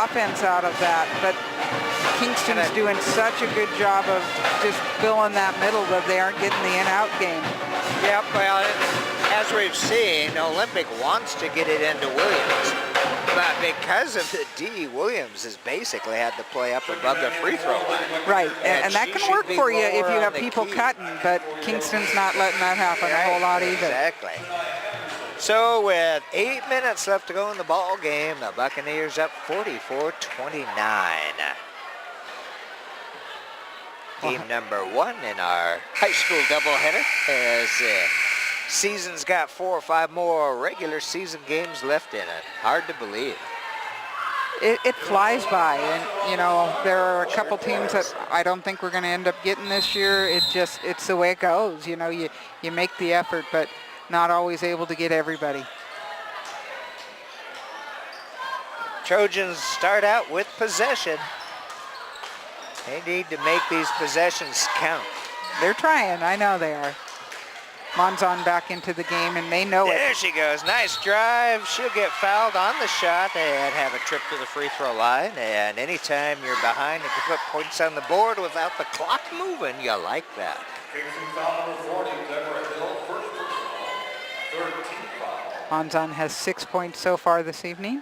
offense out of that. But Kingston's doing such a good job of just filling that middle that they aren't getting the in-out game. Yep, well, as we've seen, Olympic wants to get it into Williams, but because of the D, Williams has basically had to play up above the free throw line. Right, and that can work for you if you have people cutting, but Kingston's not letting that happen a whole lot either. Exactly. So with 8 minutes left to go in the ball game, the Buccaneers up 44-29. Game number 1 in our high school doubleheader, as season's got 4 or 5 more regular season games left in it. Hard to believe. it flies by, and you know there are a couple teams that I don't think we're going to end up getting this year. It's the way it goes. You know, you make the effort, but not always able to get everybody. Trojans start out with possession. They need to make these possessions count. They're trying. I know they are. Monzon back into the game, and they know it. There she goes. Nice drive. She'll get fouled on the shot and have a trip to the free throw line. And anytime you're behind and can put points on the board without the clock moving, you like that. Kingston foul number 40, Deborah Hill, first personal, 13 foul. Monzon has 6 points so far this evening.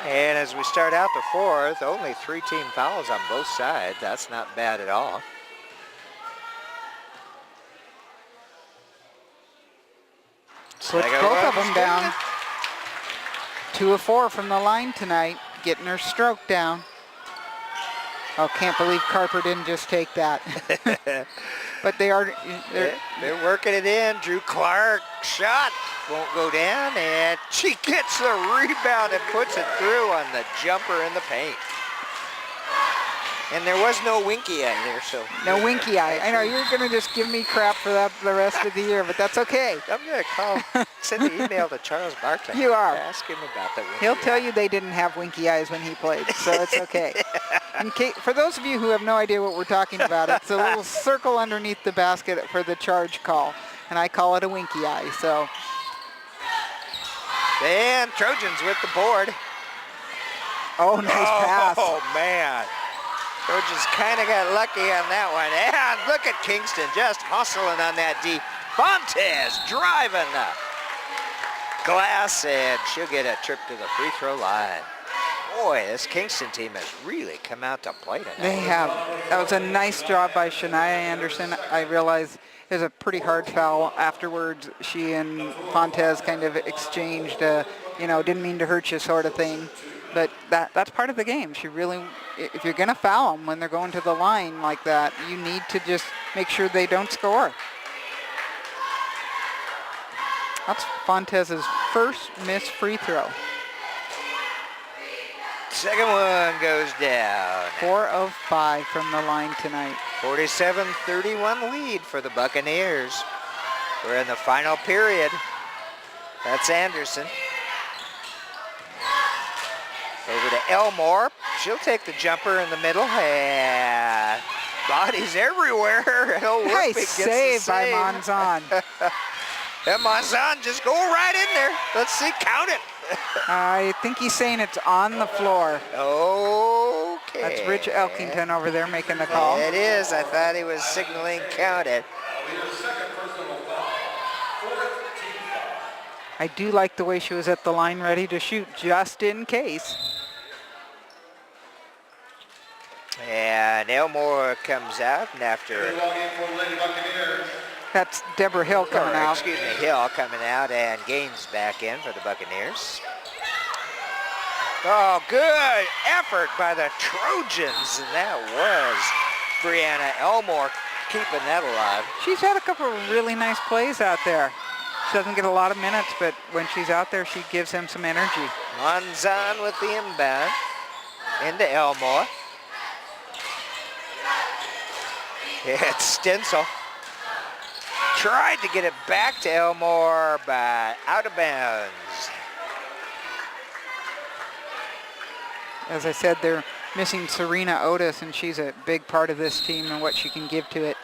And as we start out the fourth, only 3 team fouls on both sides. That's not bad at all. Switch both of them down. 2 of 4 from the line tonight, getting her stroke down. Oh, can't believe Carper didn't just take that. But they're working it in. Drew Clark shot won't go down, and she gets the rebound and puts it through on the jumper in the paint. And there was no winky eye there, so. No winky eye. I know, you're going to just give me crap for that the rest of the year, but that's okay. I'm going to send an email to Charles Barton. You are. Ask him about the winky He'll tell you they didn't have winky eyes when he played, so it's okay. For those of you who have no idea what we're talking about, it's a little circle underneath the basket for the charge call, and I call it a winky eye, so. And Trojans with the board. Oh, nice pass. Oh, man. Trojans kind of got lucky on that one. And look at Kingston just hustling on that D. Fontes driving the glass, and she'll get a trip to the free throw line. Boy, this Kingston team has really come out to play tonight. They have. That was a nice job by Shania Anderson. I realize it was a pretty hard foul. Afterwards, she and Fontes kind of exchanged, didn't mean to hurt you sort of thing. But that's part of the game. She really, if you're going to foul them when they're going to the line like that, you need to just make sure they don't score. That's Fontes' first missed free throw. Second one goes down. 4 of 5 from the line tonight. 47-31 lead for the Buccaneers. We're in the final period. That's Anderson. Over to Elmore. She'll take the jumper in the middle. And bodies everywhere. Nice save by Monzon. And Monzon just go right in there. Let's see, count it. I think he's saying it's on the floor. Okay. That's Rich Elkington over there making the call. It is. I thought he was signaling count it. I do like the way she was at the line ready to shoot just in case. And Elmore comes out, and after... That's Deborah Hill coming out. Excuse me, Hill coming out, and Gaines back in for the Buccaneers. Oh, good effort by the Trojans, and that was Brianna Elmore keeping that alive. She's had a couple of really nice plays out there. She doesn't get a lot of minutes, but when she's out there, she gives him some energy. Monzon with the inbound into Elmore. It's Stencil. Tried to get it back to Elmore, but out of bounds. As I said, they're missing Serena Otis, and she's a big part of this team and what she can give to it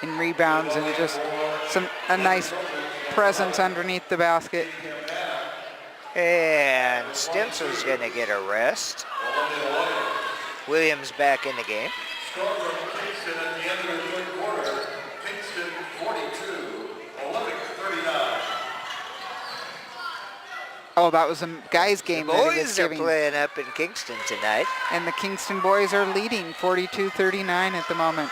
in rebounds and just a nice presence underneath the basket. And Stencil's going to get a rest. Williams back in the game. Score from Kingston at the end of the third quarter. Kingston 42, Olympic 39. Oh, that was a guys' game. The that he was boys are giving. playing up in Kingston tonight. And the Kingston boys are leading 42-39 at the moment.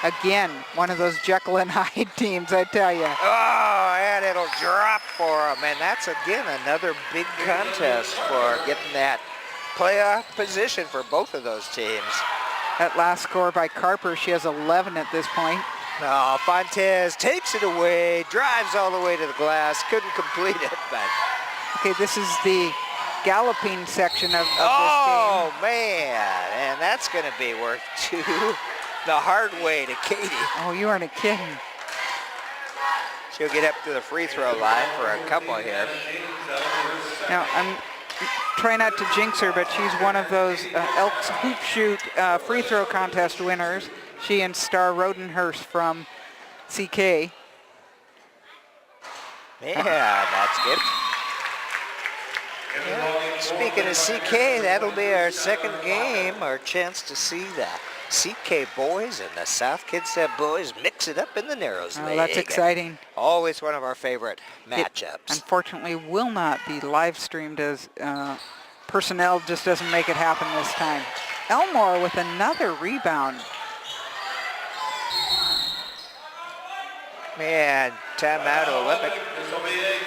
Again, one of those Jekyll and Hyde teams, I tell you. Oh, and it'll drop for them. And that's, again, another big contest for getting that playoff position for both of those teams. That last score by Carper, she has 11 at this point. No, Fontes takes it away, drives all the way to the glass, couldn't complete it, but... Okay, this is the galloping section of this game. Oh, man, and that's going to be worth 2 the hard way to Katie. Oh, you aren't kidding. She'll get up to the free throw line for a couple here. Now, I'm trying not to jinx her, but she's one of those Elks Hoop Shoot free throw contest winners. She and Star Rodenhurst from CK. Yeah, that's good. Yeah. Speaking of CK, that'll be our second game, our chance to see the CK boys and the South Kitsap boys mix it up in the Narrows League. Oh, that's exciting. Always one of our favorite matchups. It, unfortunately, will not be live streamed as personnel just doesn't make it happen this time. Elmore with another rebound. Man, timeout Olympic.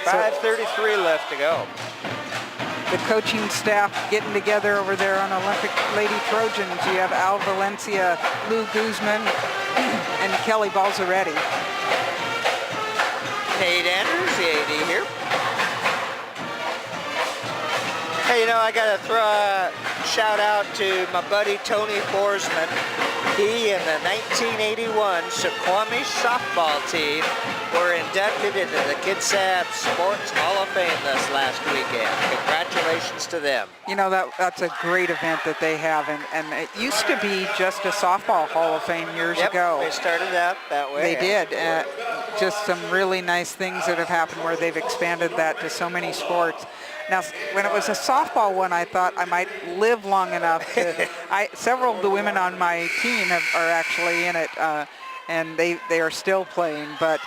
5:33 left to go. The coaching staff getting together over there on Olympic Lady Trojans. You have Al Valencia, Lou Guzman, and Kelly Balzaretti. Nate Andrews, the AD here. Hey, you know, I got to throw a shout out to my buddy Tony Borsman. He and the 1981 Suquamish softball team were inducted into the Kitsap Sports Hall of Fame this last weekend. Congratulations to them. You know, that's a great event that they have, and it used to be just a softball Hall of Fame years ago. They started out that way. They did. Just some really nice things that have happened where they've expanded that to so many sports. Now, when it was a softball one, I thought I might live long enough to... several of the women on my team are actually in it, and they are still playing. But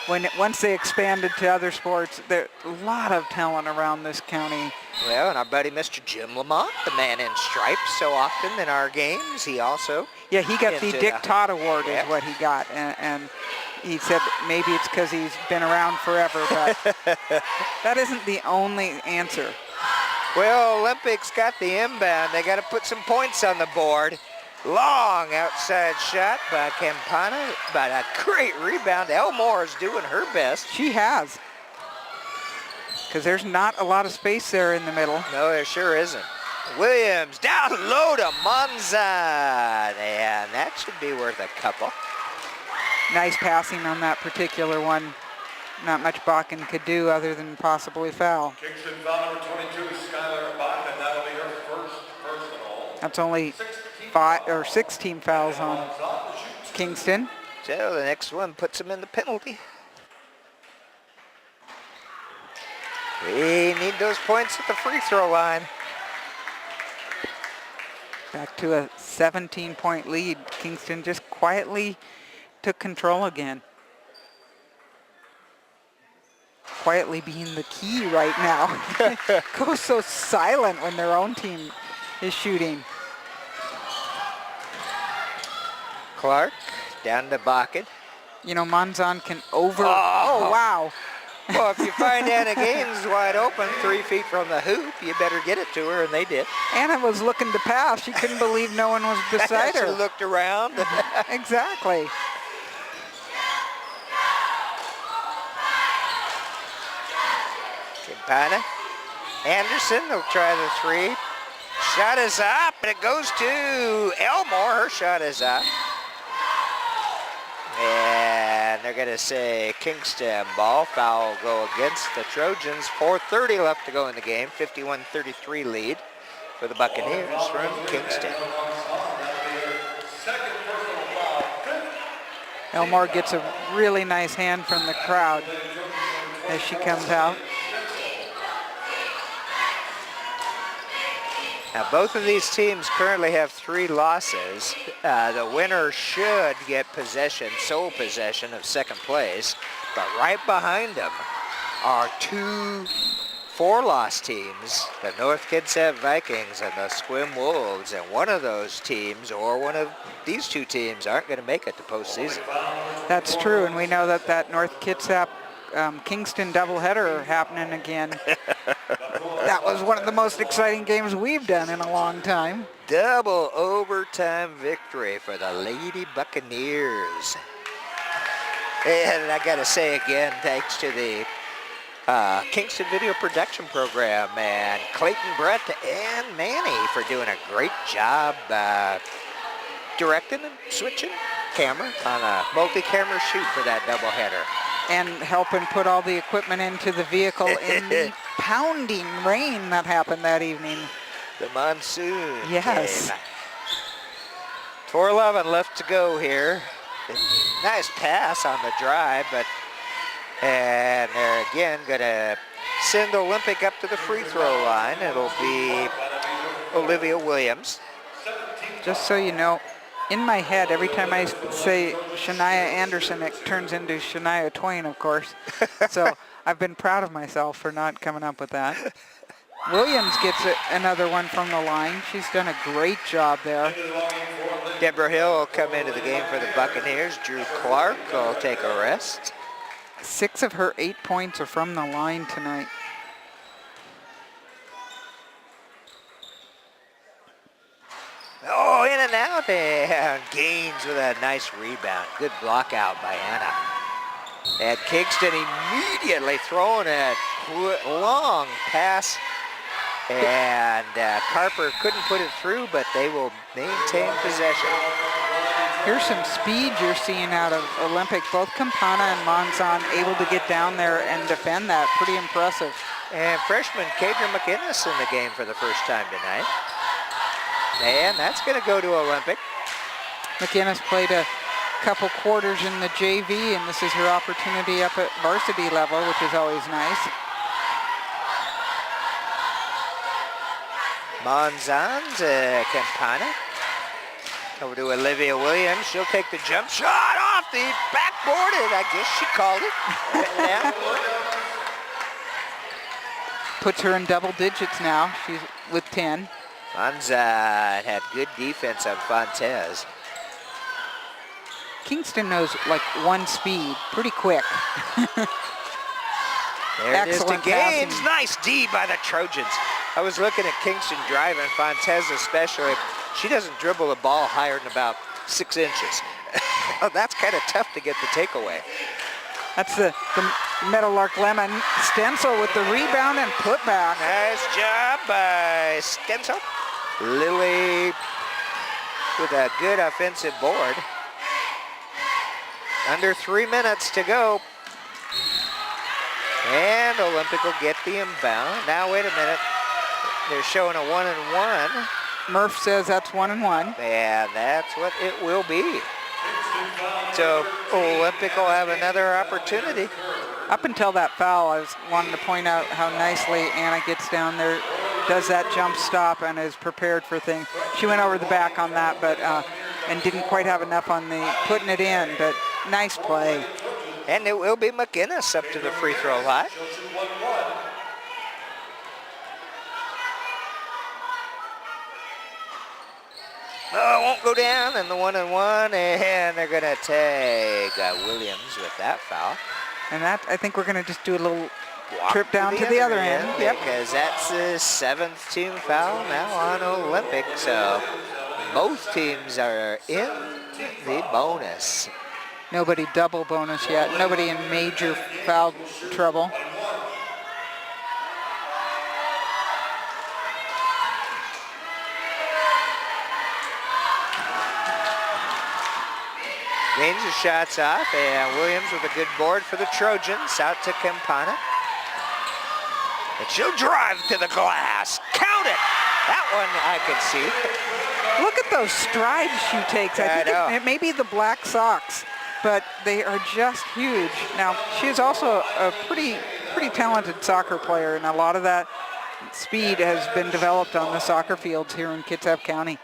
once they expanded to other sports, there's a lot of talent around this county. Well, and our buddy Mr. Jim Lamont, the man in stripes so often in our games, he also... Yeah, he got the Dick Todd Award is what he got, and he said maybe it's because he's been around forever, but that isn't the only answer. Well, Olympics got the inbound. They got to put some points on the board. Long outside shot by Campana, but a great rebound. Elmore is doing her best. She has, because there's not a lot of space there in the middle. No, there sure isn't. Williams down low to Monzon, and that should be worth a couple. Nice passing on that particular one. Not much Bakken could do other than possibly foul. Kingston foul number 22, Skylar Bakken. That'll be her first personal. That's only 16 fouls on Kingston. So the next one puts them in the penalty. We need those points at the free throw line. Back to a 17-point lead. Kingston just quietly took control again. Quietly being the key right now. Goes so silent when their own team is shooting. Clark down to Bakken. You know, Monzon can oh wow. Well, if you find Anna Gaines wide open 3 feet from the hoop, you better get it to her, and they did. Anna was looking to pass. She couldn't believe no one was beside her. She looked around. Exactly. Campana. Anderson will try the three. Shot is up, and it goes to Elmore. Her shot is up. And they're going to say Kingston ball. Foul will go against the Trojans. 4:30 left to go in the game. 51-33 lead for the Buccaneers from Kingston. Elmore gets a really nice hand from the crowd as she comes out. Now, both of these teams currently have 3 losses. The winner should get sole possession of second place. But right behind them are 2 4-loss teams, the North Kitsap Vikings and the Sequim Wolves. And one of those teams, or one of these 2 teams, aren't going to make it to postseason. That's true, and we know that North Kitsap Kingston doubleheader happening again. That was one of the most exciting games we've done in a long time. Double overtime victory for the Lady Buccaneers. And I got to say again, thanks to the Kingston Video Production Program and Clayton, Brett, and Manny for doing a great job directing and switching camera on a multi-camera shoot for that doubleheader. And helping put all the equipment into the vehicle in the pounding rain that happened that evening. The monsoon. Yes. Game. 4:11 left to go here. Nice pass on the drive, but and they're again going to send Olympic up to the free throw line. It'll be Olivia Williams. Just so you know, in my head, every time I say Shania Anderson, it turns into Shania Twain, of course. So I've been proud of myself for not coming up with that. Williams gets another one from the line. She's done a great job there. Deborah Hill will come into the game for the Buccaneers. Drew Clark will take a rest. 6 of her 8 points are from the line tonight. Oh, in and out, and Gaines with a nice rebound. Good block out by Anna. And Kingston immediately throwing a long pass. And Carper couldn't put it through, but they will maintain possession. Here's some speed you're seeing out of Olympic. Both Campana and Monzon able to get down there and defend that. Pretty impressive. And freshman Kadra McInnes in the game for the first time tonight. And that's going to go to Olympic. McInnes played a couple quarters in the JV, and this is her opportunity up at varsity level, which is always nice. Monzon's Campana. Over to Olivia Williams. She'll take the jump shot off the backboard, and I guess she called it. Yeah. Puts her in double digits now. She's with 10. Monzon had good defense on Fontes. Kingston knows like one speed, pretty quick. There it is to Excellent Gaines. passing. Nice D by the Trojans. I was looking at Kingston driving, Fontes especially. She doesn't dribble the ball higher than about 6 inches. That's kind of tough to get the takeaway. That's the Meadowlark Lemon. Stencil with the rebound and putback. Nice job by Stencil. Lily with a good offensive board. Under 3 minutes to go. And Olympic will get the inbound. Now, wait a minute. They're showing a 1-and-1. Murph says that's 1-and-1. And that's what it will be. So Olympic will have another opportunity. Up until that foul, I was wanting to point out how nicely Anna gets down there, does that jump stop, and is prepared for things. She went over the back on that, but and didn't quite have enough on the putting it in, but nice play. And it will be McInnes up to the free throw line. Oh, it won't go down, and the 1-and-1, and they're going to take Williams with that foul. And that, I think we're going to just do a little Walk trip down to the other end. Yep. Because that's the 7th team foul now on Olympic. So both teams are in the bonus. Nobody double bonus yet. Nobody in major foul trouble. Gaines his shots off, and Williams with a good board for the Trojans. Out to Campana. And she'll drive to the glass. Count it! That one I can see. Look at those strides she takes. I think it may be the black socks, but they are just huge. Now, she is also a pretty talented soccer player, and a lot of that speed has been developed on the soccer fields here in Kitsap County.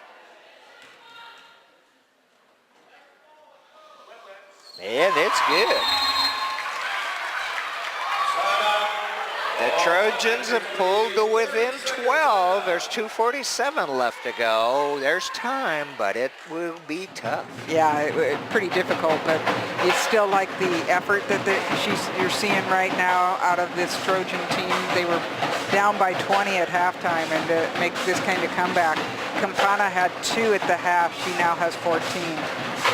And it's good. The Trojans have pulled to within 12. There's 2:47 left to go. There's time, but it will be tough. Yeah, pretty difficult, but you still like the effort that you're seeing right now out of this Trojan team. They were down by 20 at halftime, and to make this kind of comeback. Campana had 2 at the half. She now has 14.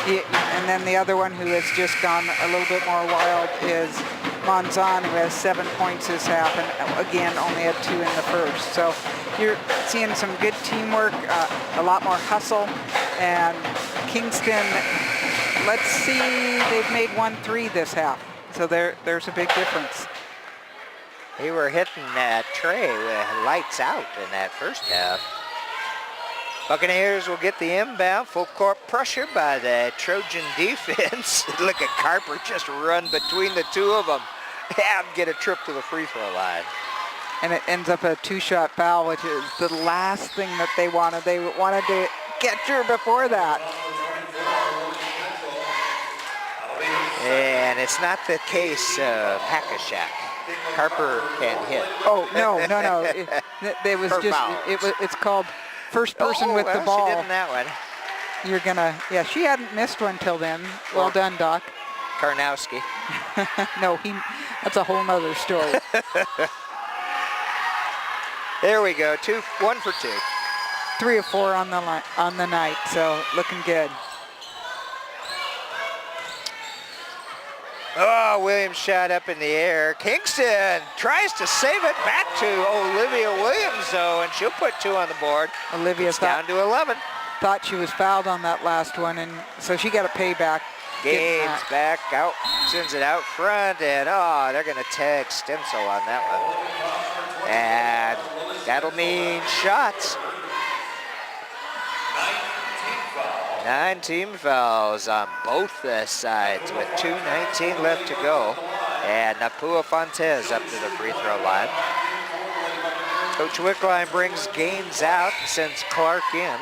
And then the other one who has just gone a little bit more wild is Monzon, who has 7 points this half, and again only had 2 in the first. So you're seeing some good teamwork, a lot more hustle, and Kingston, let's see, they've made 1-3 this half. So there's a big difference. They were hitting that tray with lights out in that first half. Buccaneers will get the inbound. Full court pressure by the Trojan defense. Look at Carper just run between the two of them and get a trip to the free throw line. And it ends up a 2-shot foul, which is the last thing that they wanted. They wanted to get her before that. And it's not the case of Hackashack. Carper can hit. Oh, no. It was Her just, fouls. it's called first person with the ball. She did in that one. You're gonna, yeah, she hadn't missed one till then. Well done, Doc. Karnowski. No, that's a whole nother story. There we go, 1 for 2. 3 of 4 on the night, so looking good. Oh, Williams shot up in the air. Kingston tries to save it back to Olivia Williams, though, and she'll put 2 on the board. Olivia It's down to 11. thought she was fouled on that last one, and so she got a payback. Gaines back out, sends it out front, and they're going to tag Stensel on that one. And that'll mean shots. 9 team fouls on both sides with 2:19 left to go. And Napua Fontes up to the free throw line. Coach Wickline brings Gaines out and sends Clark in.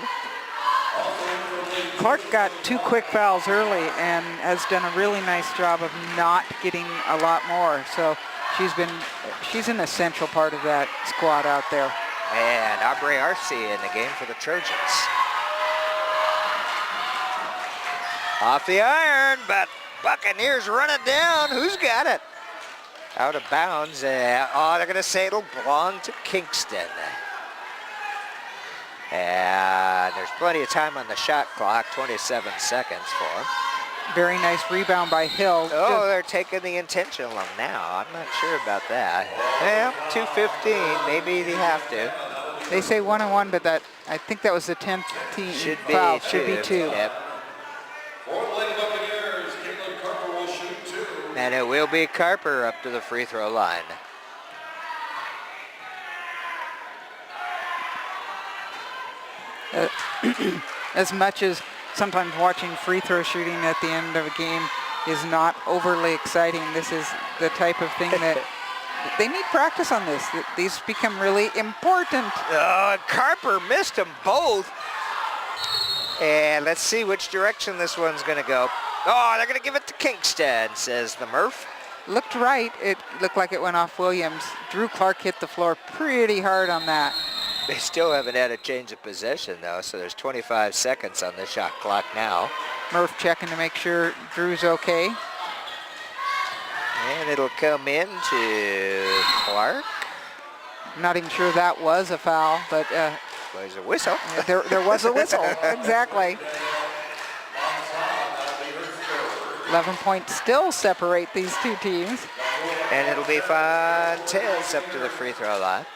Clark got 2 quick fouls early and has done a really nice job of not getting a lot more. So she's an essential part of that squad out there. And Aubrey Arce in the game for the Trojans. Off the iron, but Buccaneers run it down. Who's got it? Out of bounds. They're going to say it'll belong to Kingston. And there's plenty of time on the shot clock, 27 seconds for them. Very nice rebound by Hill. Oh, they're taking the intentional now. I'm not sure about that. Well, 2:15, maybe they have to. They say 1-1, but I think that was the 10th team foul. Should be 2. Yep. Fourth Lady Buccaneers, Caitlin Carper will shoot 2. And it will be Carper up to the free throw line. As much as sometimes watching free throw shooting at the end of a game is not overly exciting, this is the type of thing that they need practice on this. These become really important. Carper missed them both. And let's see which direction this one's going to go. They're going to give it to Kingston, says the Murph. Looked right. It looked like it went off Williams. Drew Clark hit the floor pretty hard on that. They still haven't had a change of possession, though, so there's 25 seconds on the shot clock now. Murph checking to make sure Drew's okay. And it'll come in to Clark. I'm not even sure that was a foul, but There's a whistle. there was a whistle. Exactly. 11 points still separate these two teams. And it'll be Fontes up to the free throw line.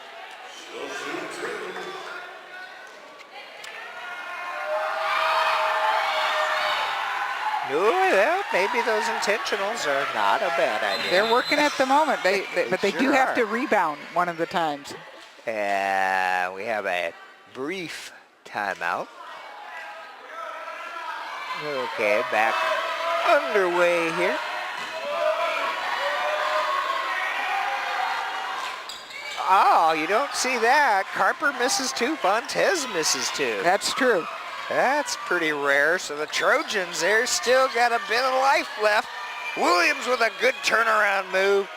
Well, maybe those intentionals are not a bad idea. They're working at the moment, but they Sure do have are. to rebound one of the times. And we have a brief timeout. Okay, back underway here. Oh, you don't see that. Carper misses 2, Fontes misses 2. That's true. That's pretty rare. So the Trojans, they're still got a bit of life left. Williams with a good turnaround move.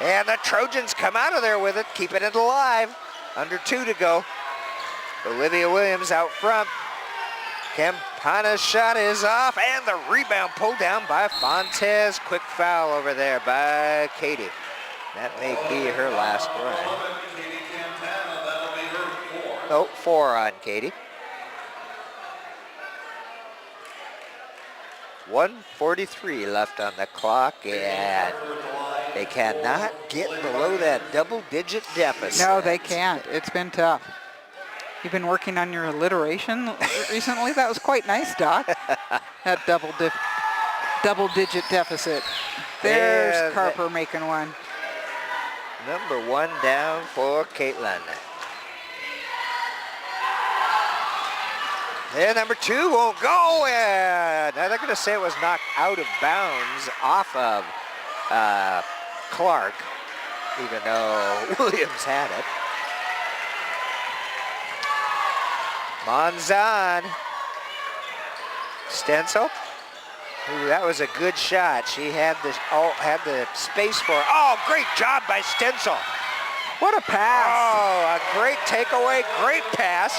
And the Trojans come out of there with it, keeping it alive. Under 2 to go. Olivia Williams out front. Campana's shot is off, and the rebound pulled down by Fontes. Quick foul over there by Katie. That may be her last run. Katie Campana, that'll be her 4th. Oh, 4 on Katie. 1:43 left on the clock, and they cannot get below that double-digit deficit. No, they can't. It's been tough. You've been working on your alliteration recently? That was quite nice, Doc. That double-digit deficit. There's Yeah, Carper making one. Number 1 down for Caitlin. And number 2 won't go, and they're going to say it was knocked out of bounds off of Clark, even though Williams had it. Monzon. Stencil. Ooh, that was a good shot. She had the space for it. Oh, great job by Stencil. What a pass. Oh, a great takeaway, great pass.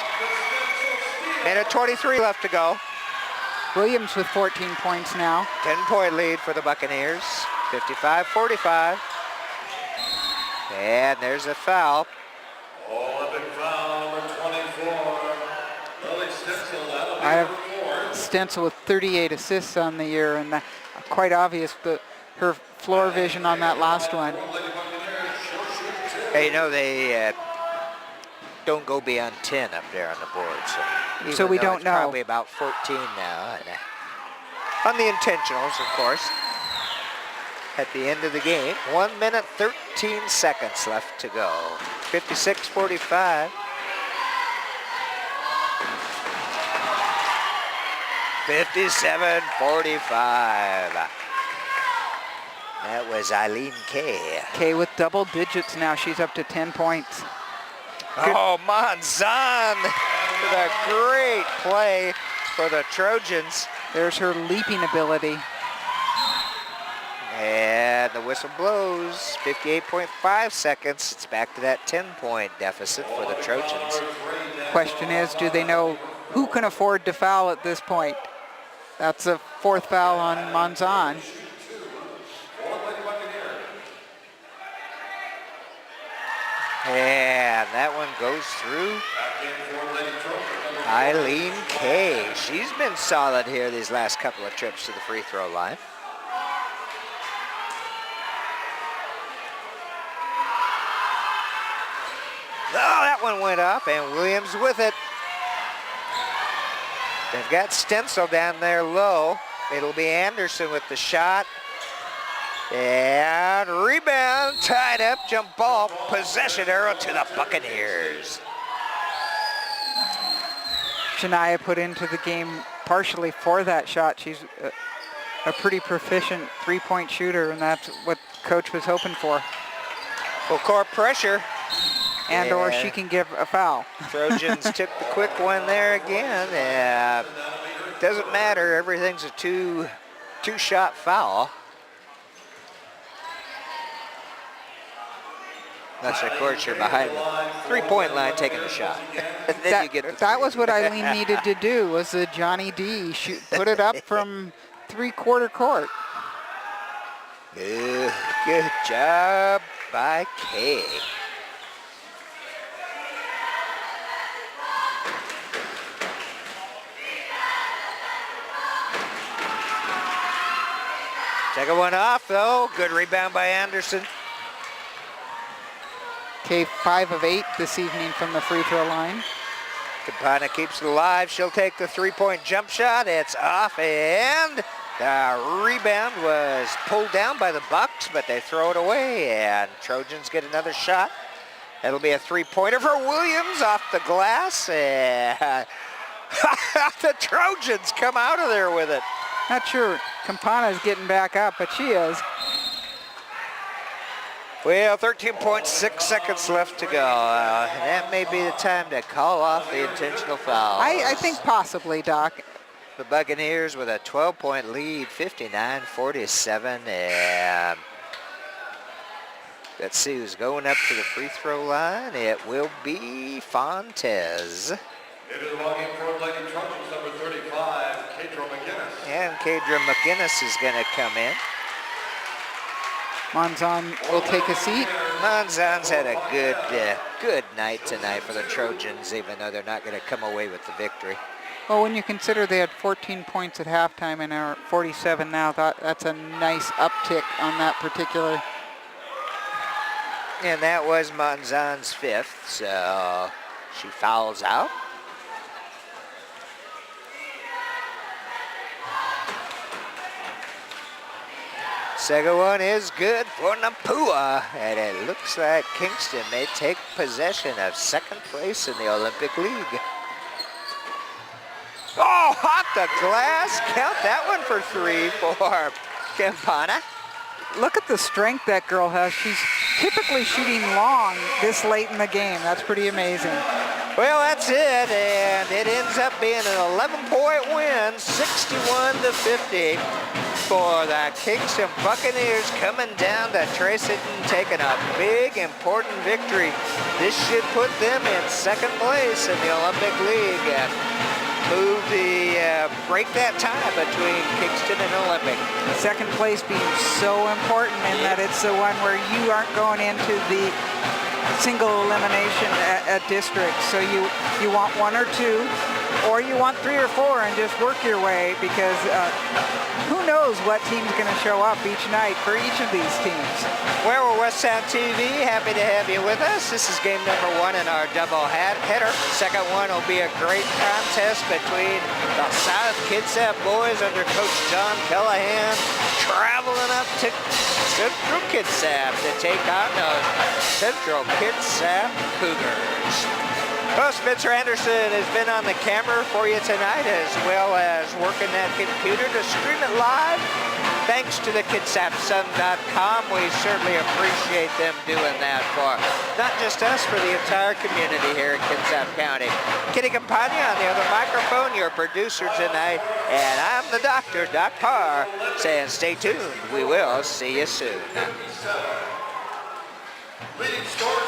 Minute 23 left to go. Williams with 14 points now. 10-point lead for the Buccaneers. 55-45. And there's a foul. Olympic foul number 24. Lily Stencil, that'll be I have number 4. Stencil with 38 assists on the year, and quite obvious her floor vision on that last one. Hey, you know, they don't go beyond 10 up there on the board. So we don't it's know. Probably about 14 now. And, on the intentionals, of course. At the end of the game, 1 minute, 13 seconds left to go. 56-45. 57-45. That was Eileen Kay. Kay with double digits now. She's up to 10 points. Oh, Monzon with a great play for the Trojans. There's her leaping ability. And the whistle blows. 58.5 seconds. It's back to that 10-point deficit for the Trojans. Question is, do they know who can afford to foul at this point? That's a 4th foul on Monzon. And that one goes through Eileen Kay. She's been solid here these last couple of trips to the free throw line. Oh, that one went up, and Williams with it. They've got Stencil down there low. It'll be Anderson with the shot. And rebound, tied up, jump ball, possession arrow to the Buccaneers. Shania put into the game partially for that shot. She's a pretty proficient three-point shooter, and that's what coach was hoping for. Full court pressure. And or she can give a foul. Trojans took the quick one there again. Doesn't matter, everything's a two-shot foul. Unless, of course, you're behind the three-point line taking a shot. Then you get that was what Eileen needed to do, was the Johnny D. Put it up from three-quarter court. Good job by Kay. Second one off, though. Good rebound by Anderson. Kay 5 of 8 this evening from the free throw line. Campana keeps it alive. She'll take the three-point jump shot. It's off, and the rebound was pulled down by the Bucks, but they throw it away, and Trojans get another shot. It'll be a three-pointer for Williams off the glass, and the Trojans come out of there with it. Not sure Campana's getting back up, but she is. Well, 13.6 seconds left to go. That may be the time to call off the intentional foul. I think possibly, Doc. The Buccaneers with a 12-point lead, 59-47. And let's see who's going up to the free throw line. It will be Fontes. It is walking for Lady Trojans, number 35, Kadra McGinnis. And Kadra McGinnis is going to come in. Monzon will take a seat. Monzon's had a good night tonight for the Trojans, even though they're not going to come away with the victory. Well, when you consider they had 14 points at halftime and are 47 now, that's a nice uptick on that particular. And that was Monzon's 5th, so she fouls out. Second one is good for Napua, and it looks like Kingston may take possession of second place in the Olympic League. Oh, off the glass. Count that one for 3 for Campana. Look at the strength that girl has. She's typically shooting long this late in the game. That's pretty amazing. Well, that's it, and it ends up being an 11-point win, 61-50 for the Kingston Buccaneers, coming down to Trace and taking a big, important victory. This should put them in second place in the Olympic League and move break that tie between Kingston and Olympic. Second place being so important in that it's the one where you aren't going into the single elimination at district. So you want 1 or 2, or you want 3 or 4 and just work your way, because who knows what team's going to show up each night for each of these teams. Well, we're West Sound TV. Happy to have you with us. This is game number 1 in our double header. Second one will be a great contest between the South Kitsap boys under Coach John Callahan, traveling up to Central Kitsap to take on those Central Kitsap Cougars. Well, Spencer Anderson has been on the camera for you tonight, as well as working that computer to stream it live. Thanks to the KitsapSun.com. We certainly appreciate them doing that for not just us, for the entire community here in Kitsap County. Kitty Campagna on the other microphone, your producer tonight, and I'm the doctor, Doc Parr, saying stay tuned. We will see you soon. Leading scores